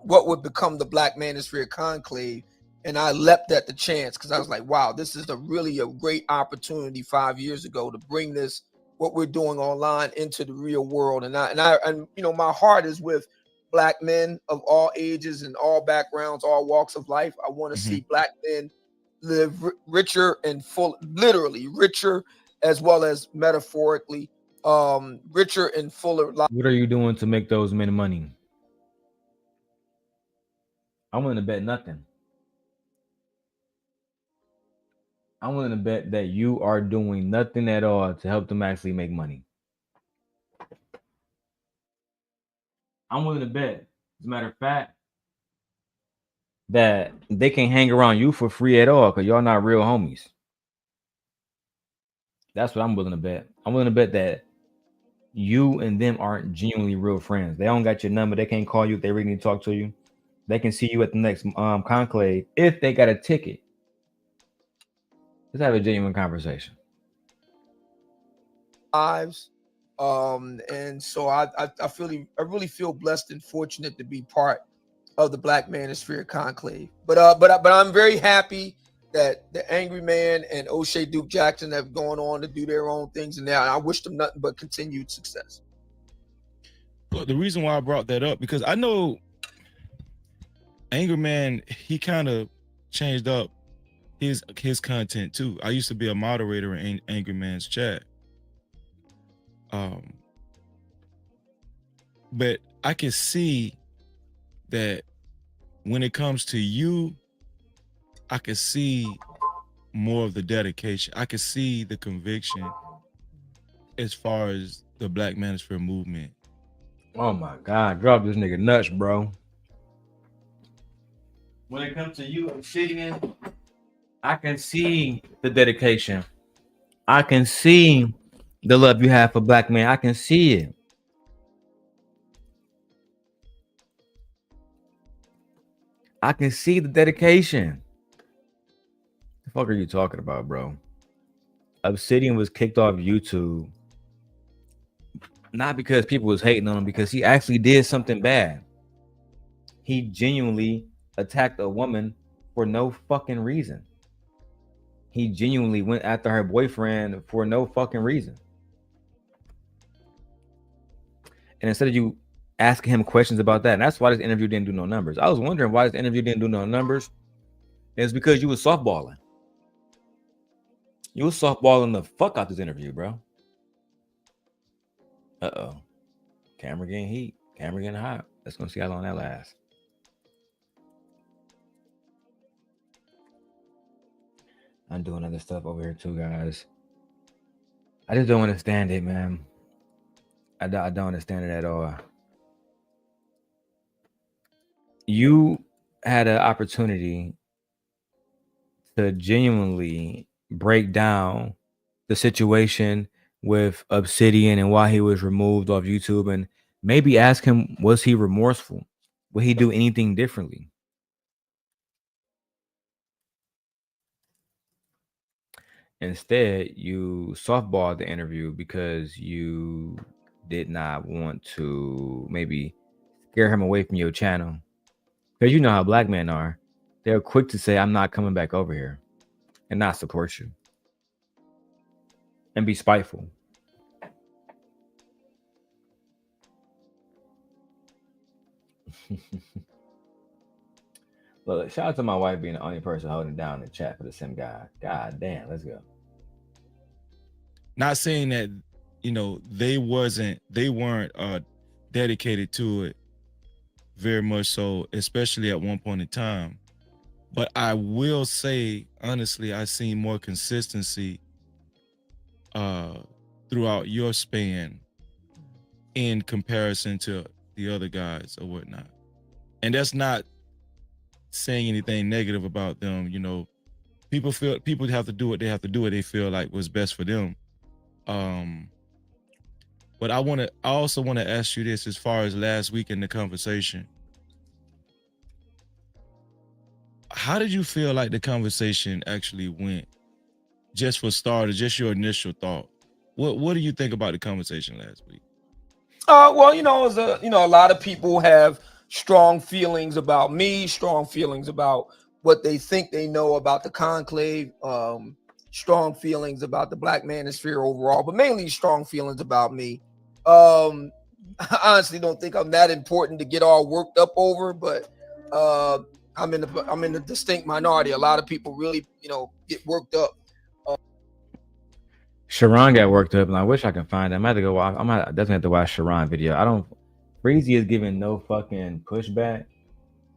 what would become the Black Manosphere Conclave, and I leapt at the chance because I was like, wow, this is really a great opportunity 5 years ago to bring this, what we're doing online, into the real world. And my heart is with Black men of all ages and all backgrounds, all walks of life. I want to see Black men live richer and full, literally richer as well as metaphorically, richer and fuller life. What are you doing to make those men money? I'm willing to bet nothing. I'm willing to bet that you are doing nothing at all to help them actually make money. I'm willing to bet, as a matter of fact, that they can hang around you for free at all because y'all not real homies. That's what I'm willing to bet. I'm willing to bet that you and them aren't genuinely real friends. They don't got your number. They can't call you if they really need to talk to you. They can see you at the next conclave if they got a ticket. Let's have a genuine conversation. Lives. And so I really feel blessed and fortunate to be part of the Black Manosphere Conclave. But I'm very happy that the Angry Man and O'Shea Duke Jackson have gone on to do their own things, and now I wish them nothing but continued success. Well, the reason why I brought that up, because I know Angry Man, he kind of changed up his content too. I used to be a moderator in Angry Man's chat, But I can see that when it comes to you, I can see more of the dedication. I can see the conviction as far as the Black Manosphere movement. Oh my God, drop this nigga nuts, bro. When it comes to you, Obsidian, I can see the dedication. I can see the love you have for Black men. I can see it. I can see the dedication. The fuck are you talking about, bro? Obsidian was kicked off YouTube not because people was hating on him, because he actually did something bad. He genuinely attacked a woman for no fucking reason. He genuinely went after her boyfriend for no fucking reason. And instead of you asking him questions about that, and that's why this interview didn't do no numbers. I was wondering why this interview didn't do no numbers. It's because you was softballing. You was softballing the fuck out this interview, bro. Uh-oh. Camera getting heat. Camera getting hot. Let's go see how long that lasts. I'm doing other stuff over here too, guys. I just don't understand it, man. I don't understand it at all. You had an opportunity to genuinely break down the situation with Obsidian and why he was removed off YouTube, and maybe ask him, was he remorseful? Would he do anything differently? Instead, you softballed the interview because you did not want to maybe scare him away from your channel. Because you know how Black men are. They're quick to say, I'm not coming back over here, and not support you. And be spiteful. Look, shout out to my wife being the only person holding down the chat for the sim guy. God damn, let's go. Not saying that, you know, they weren't dedicated to it very much so, especially at one point in time. But I will say, honestly, I've seen more consistency throughout your span in comparison to the other guys or whatnot. And that's not saying anything negative about them. You know, people have to do what they have to do, what they feel like was best for them. But I also want to ask you this, as far as last week in the conversation. How did you feel like the conversation actually went? Just for starters, just your initial thought. What do you think about the conversation last week? Well, you know, a lot of people have strong feelings about me, strong feelings about what they think they know about the conclave, strong feelings about the Black Manosphere overall, but mainly strong feelings about me. I honestly don't think I'm that important to get all worked up over, but I'm in the distinct minority. A lot of people really, you know, get worked up. Sharon got worked up, and I wish I could find it. I'm gonna have to go watch. I'm gonna definitely have to watch Sharon video. Breezy is giving no fucking pushback.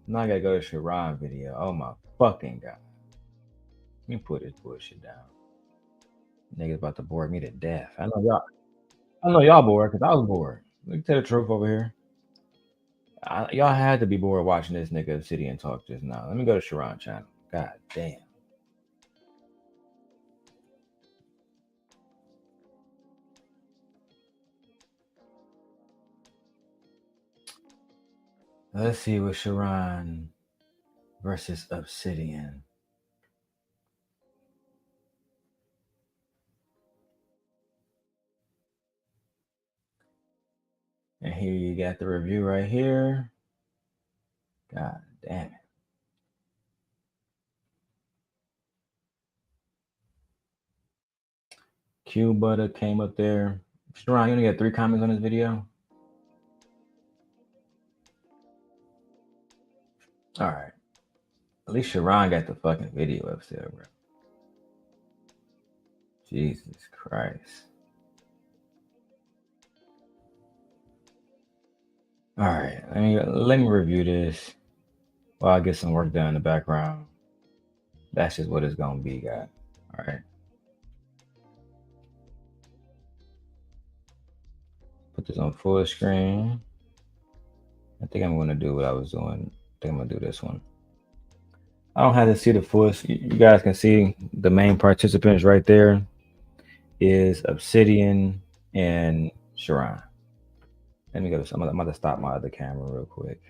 Now I gotta go to Sharon video. Oh my fucking god. Let me put this bullshit down. Niggas about to bore me to death. I know y'all bored because I was bored. Let me tell the truth over here. Y'all had to be bored watching this nigga Obsidian talk just now. Let me go to Sharon channel. God damn. Let's see what Sharon versus Obsidian. And here you got the review right here. God damn it. Q Butter came up there. Sharon, you only got 3 comments on this video? All right. At least Sharon got the fucking video up there, bro. Jesus Christ. All right, let me review this while I get some work done in the background. That's just what it's gonna be, guys. All right. Put this on full screen. I think I'm gonna do what I was doing. I think I'm gonna do this one. I don't have to see the full. You guys can see the main participants right there is Obsidian and Sharon. Let me go. I'm gonna stop my other camera real quick.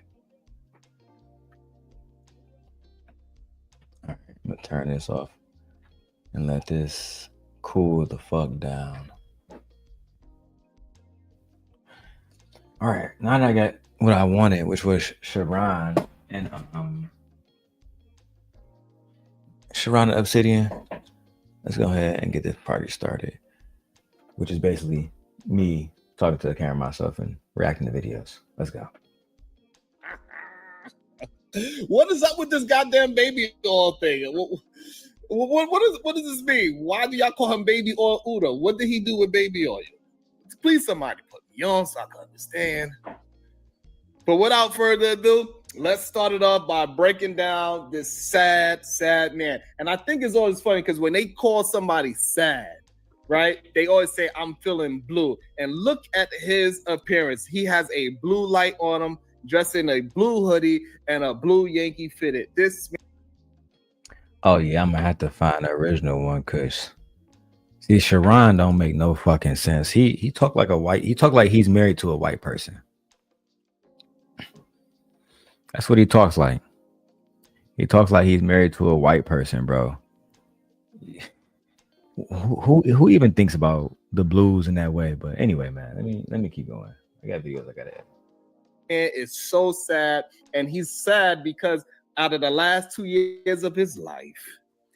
All right, I'm gonna turn this off and let this cool the fuck down. All right, now that I got what I wanted, which was Sharon and Obsidian, let's go ahead and get this party started, which is basically me talking to the camera myself and reacting to videos. Let's go. What is up with this goddamn baby oil thing? What does this mean? Why do y'all call him baby oil Udo? What did he do with baby oil? Please, somebody put me on so I can understand. But without further ado, let's start it off by breaking down this sad, sad man. And I think it's always funny because when they call somebody sad, right, they always say, I'm feeling blue. And look at his appearance. He has a blue light on him, dressed in a blue hoodie and a blue Yankee fitted. Oh yeah, I'm gonna have to find the original one because see, Sharon don't make no fucking sense. He talk like he's married to a white person. That's what he talks like. He talks like he's married to a white person, bro. Who even thinks about the blues in that way? But anyway, man, let me keep going. I got videos I gotta add. It's so sad, and he's sad because out of the last 2 years of his life,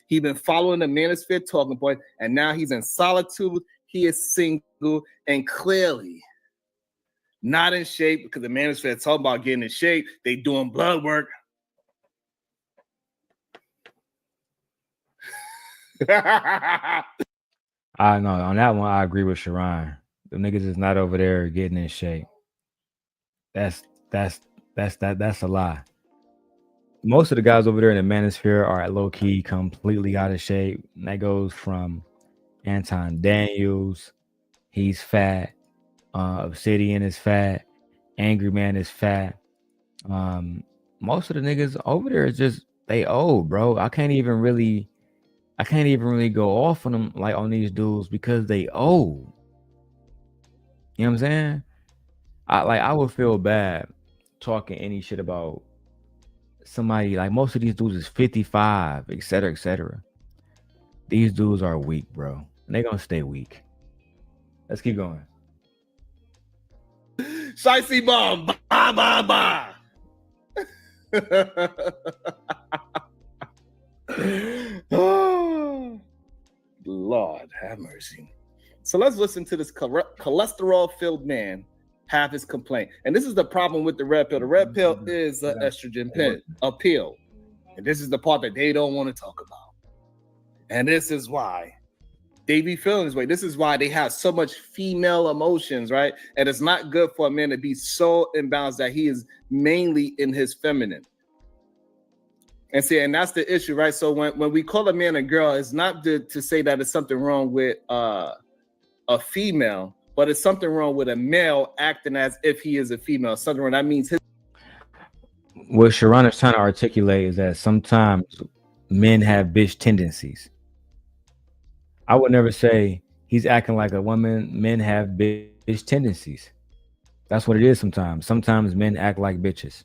he's been following the Manosphere talking point, and now he's in solitude. He is single and clearly not in shape because the Manosphere talking about getting in shape. They doing blood work. I know on that one I agree with Sharon. The niggas is not over there getting in shape. That's a lie. Most of the guys over there in the Manosphere are low key completely out of shape. And that goes from Anton Daniels, he's fat. Obsidian is fat. Angry Man is fat. Most of the niggas over there is just they old, bro. I can't even really go off on them like on these dudes because they old. You know what I'm saying? I would feel bad talking any shit about somebody like most of these dudes is 55, etc., etc. These dudes are weak, bro. And they're gonna stay weak. Let's keep going. Shicey bomb, ba ba ba. Oh, Lord have mercy. So let's listen to this cholesterol-filled man have his complaint. And this is the problem with the red pill. The red pill is an estrogen pill. And this is the part that they don't want to talk about. And this is why they be feeling this way. This is why they have so much female emotions, right? And it's not good for a man to be so imbalanced that he is mainly in his feminine. And see, and that's the issue, right? So when we call a man a girl, it's not to say that it's something wrong with a female, but it's something wrong with a male acting as if he is a female. Something wrong. That means what Sharon is trying to articulate is that sometimes men have bitch tendencies. I would never say he's acting like a woman. Men have bitch tendencies. That's what it is sometimes. Sometimes men act like bitches.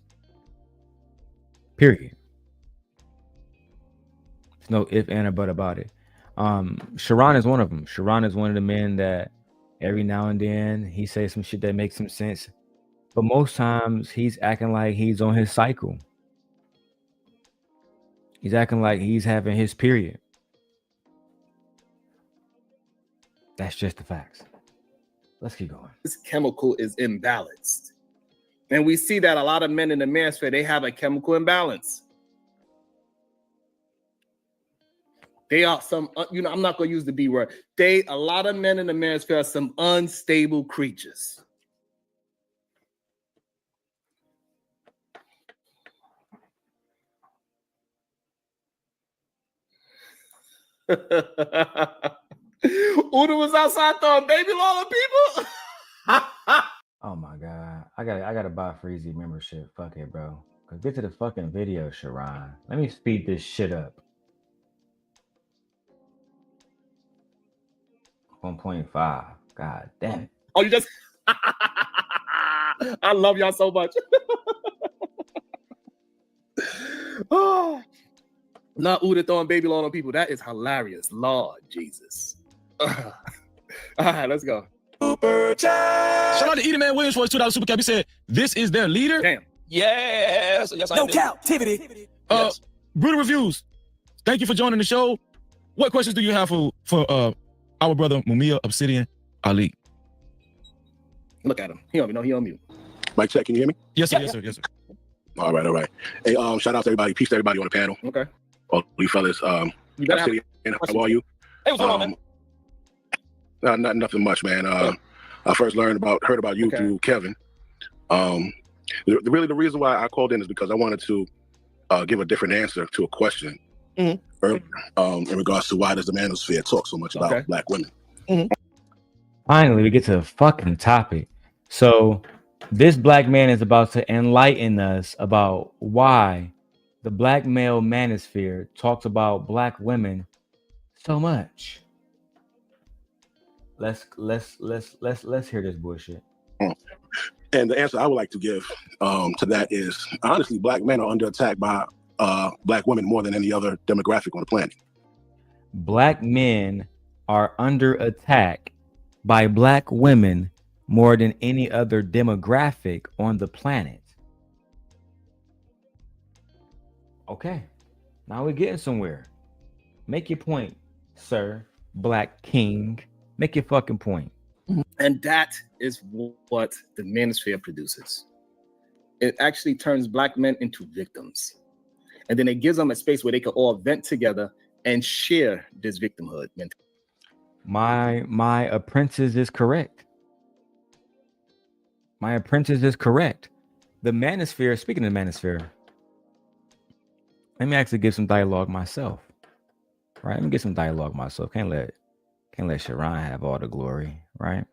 Period. There's no if, and, or but about it. Sharon is one of them. Sharon is one of the men that every now and then he says some shit that makes some sense. But most times he's acting like he's on his cycle. He's acting like he's having his period. That's just the facts. Let's keep going. This chemical is imbalanced. And we see that a lot of men in the manosphere, they have a chemical imbalance. They are some, I'm not going to use the B word. A lot of men in the manosphere are some unstable creatures. Uda was outside throwing baby Lola people. Oh my god, I gotta buy Freezy membership. Fuck it, bro. Cause get to the fucking video, Sharon. Let me speed this shit up. 1.5. God damn it. Oh, you just. I love y'all so much. Oh, not Uda throwing baby Lola on people. That is hilarious. Lord Jesus. All right, let's go. Shout out to Edie Man Williams for his $2 super cap. He said, "This is their leader." Damn. Yes. Yes, No captivity. Yes. Brutal Reviews. Thank you for joining the show. What questions do you have for our brother Mumia Obsidian Ali? Look at him. He don't even know he on mute. Mic check. Can you hear me? Yes, sir. Yes, sir. Yes, sir. All right. Hey, shout out to everybody. Peace to everybody on the panel. Okay. All you fellas. You gotta have Obsidian, how are you? Hey, what's going on, man? Nothing much, man. I first heard about you through Kevin. Really, the reason why I called in is because I wanted to give a different answer to a question in regards to why does the manosphere talk so much about black women. Finally, we get to the fucking topic. So this black man is about to enlighten us about why the black male manosphere talks about black women so much. Let's hear this bullshit. And the answer I would like to give to that is, honestly, black men are under attack by black women more than any other demographic on the planet. Black men are under attack by black women more than any other demographic on the planet. Okay, now we're getting somewhere. Make your point, sir, Black King. Make your fucking point. And that is what the manosphere produces. It actually turns black men into victims. And then it gives them a space where they can all vent together and share this victimhood. My apprentice is correct. My apprentice is correct. The manosphere, speaking of the manosphere, let me actually give some dialogue myself. Right? Let me get some dialogue myself. Can't let Sharon have all the glory, right?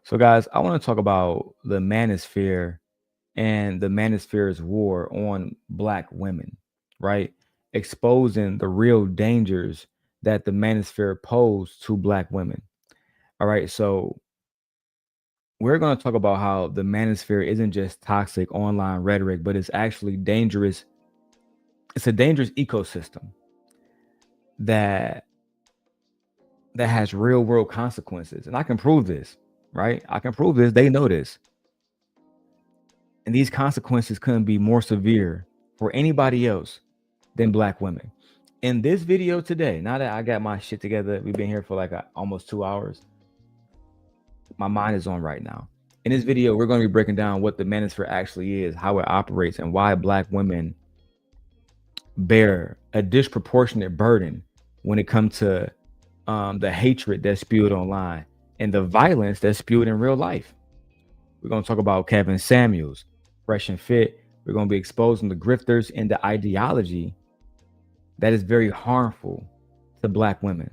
So guys, I want to talk about the manosphere and the manosphere's war on black women, right? Exposing the real dangers that the manosphere posed to black women. All right, so we're going to talk about how the manosphere isn't just toxic online rhetoric, but it's actually dangerous. It's a dangerous ecosystem that has real world consequences. And I can prove this, right? I can prove this. They know this. And these consequences couldn't be more severe for anybody else than black women. In this video today, now that I got my shit together, we've been here for like almost 2 hours. My mind is on right now. In this video, we're going to be breaking down what the manosphere actually is, how it operates, and why black women bear a disproportionate burden when it comes to the hatred that's spewed online and the violence that's spewed in real life. We're going to talk about Kevin Samuels, Fresh and Fit. We're going to be exposing the grifters and the ideology that is very harmful to black women.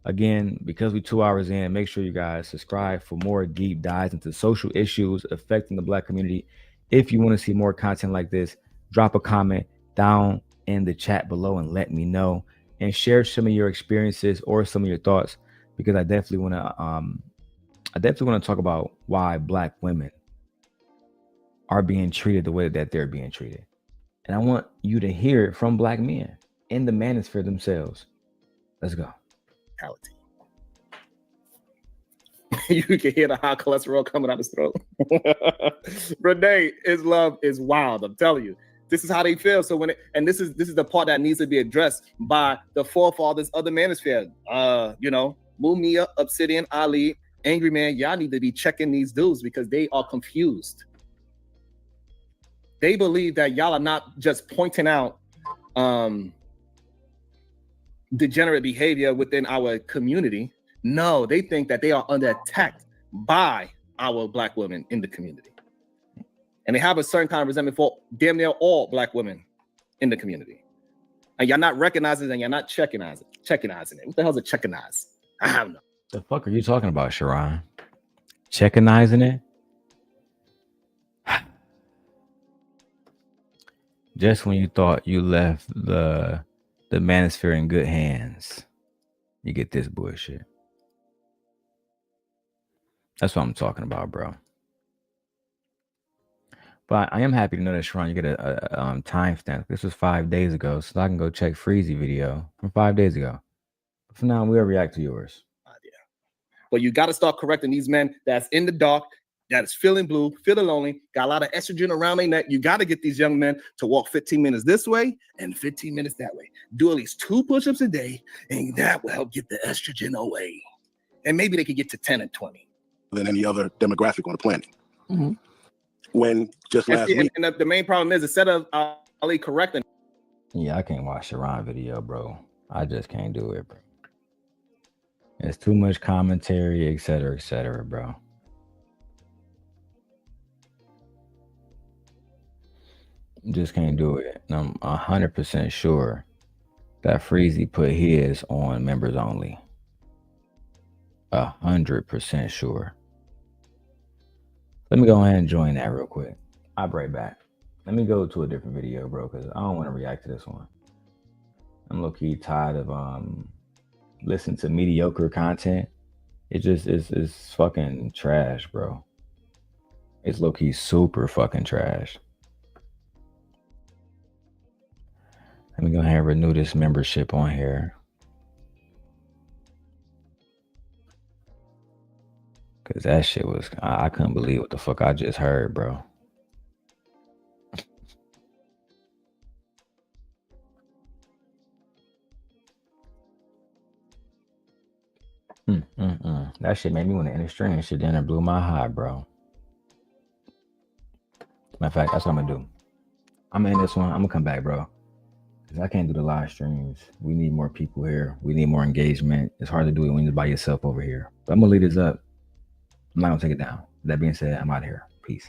Again, because we're 2 hours in, make sure you guys subscribe for more deep dives into social issues affecting the black community. If you want to see more content like this, drop a comment down in the chat below and let me know, and share some of your experiences or some of your thoughts, because I definitely want to talk about why black women are being treated the way that they're being treated. And I want you to hear it from black men in the manosphere themselves. Let's go. You can hear the high cholesterol coming out his throat. Renee, his love is wild. I'm telling you, this is how they feel. So this is the part that needs to be addressed by the forefathers of the manosphere. Mumia, Obsidian, Ali, Angry Man. Y'all need to be checking these dudes because they are confused. They believe that y'all are not just pointing out degenerate behavior within our community. No, they think that they are under attack by our black women in the community. And they have a certain kind of resentment for damn near all black women in the community. And y'all not recognizing it and y'all not checking as it. Checkinizing it. What the hell's a checkinize? I don't know. The fuck are you talking about, Sharon? Checkinizing it? Just when you thought you left the manosphere in good hands, you get this bullshit. That's what I'm talking about, bro. But I am happy to know that, Sharon, you get a timestamp. This was 5 days ago, so I can go check Freezy video from 5 days ago. But for now, we'll react to yours. But you got to start correcting these men that's in the dark, that is feeling blue, feeling lonely, got a lot of estrogen around their neck. You got to get these young men to walk 15 minutes this way and 15 minutes that way. Do at least 2 push-ups a day, and that will help get the estrogen away. And maybe they could get to 10 and 20. Than any other demographic on the planet. When just last week. And the main problem is, instead of Ali correcting. Yeah, I can't watch Sharon video, bro. I just can't do it, bro. It's too much commentary, etc., bro. Just can't do it. And I'm 100% sure that Freezy put his on members only. 100% sure. Let me go ahead and join that real quick. I'll be right back. Let me go to a different video, bro, because I don't want to react to this one. I'm low-key tired of listening to mediocre content. It just is fucking trash, bro. It's low-key super fucking trash. Let me go ahead and renew this membership on here. Cause that shit was, I couldn't believe what the fuck I just heard, bro. That shit made me want to end the stream. Shit then it blew my high, bro. Matter of fact, that's what I'm gonna do. I'm gonna end this one. I'm gonna come back, bro. Cause I can't do the live streams. We need more people here. We need more engagement. It's hard to do it when you're by yourself over here. But I'm gonna leave this up. I'm not gonna take it down. That being said, I'm out of here. Peace.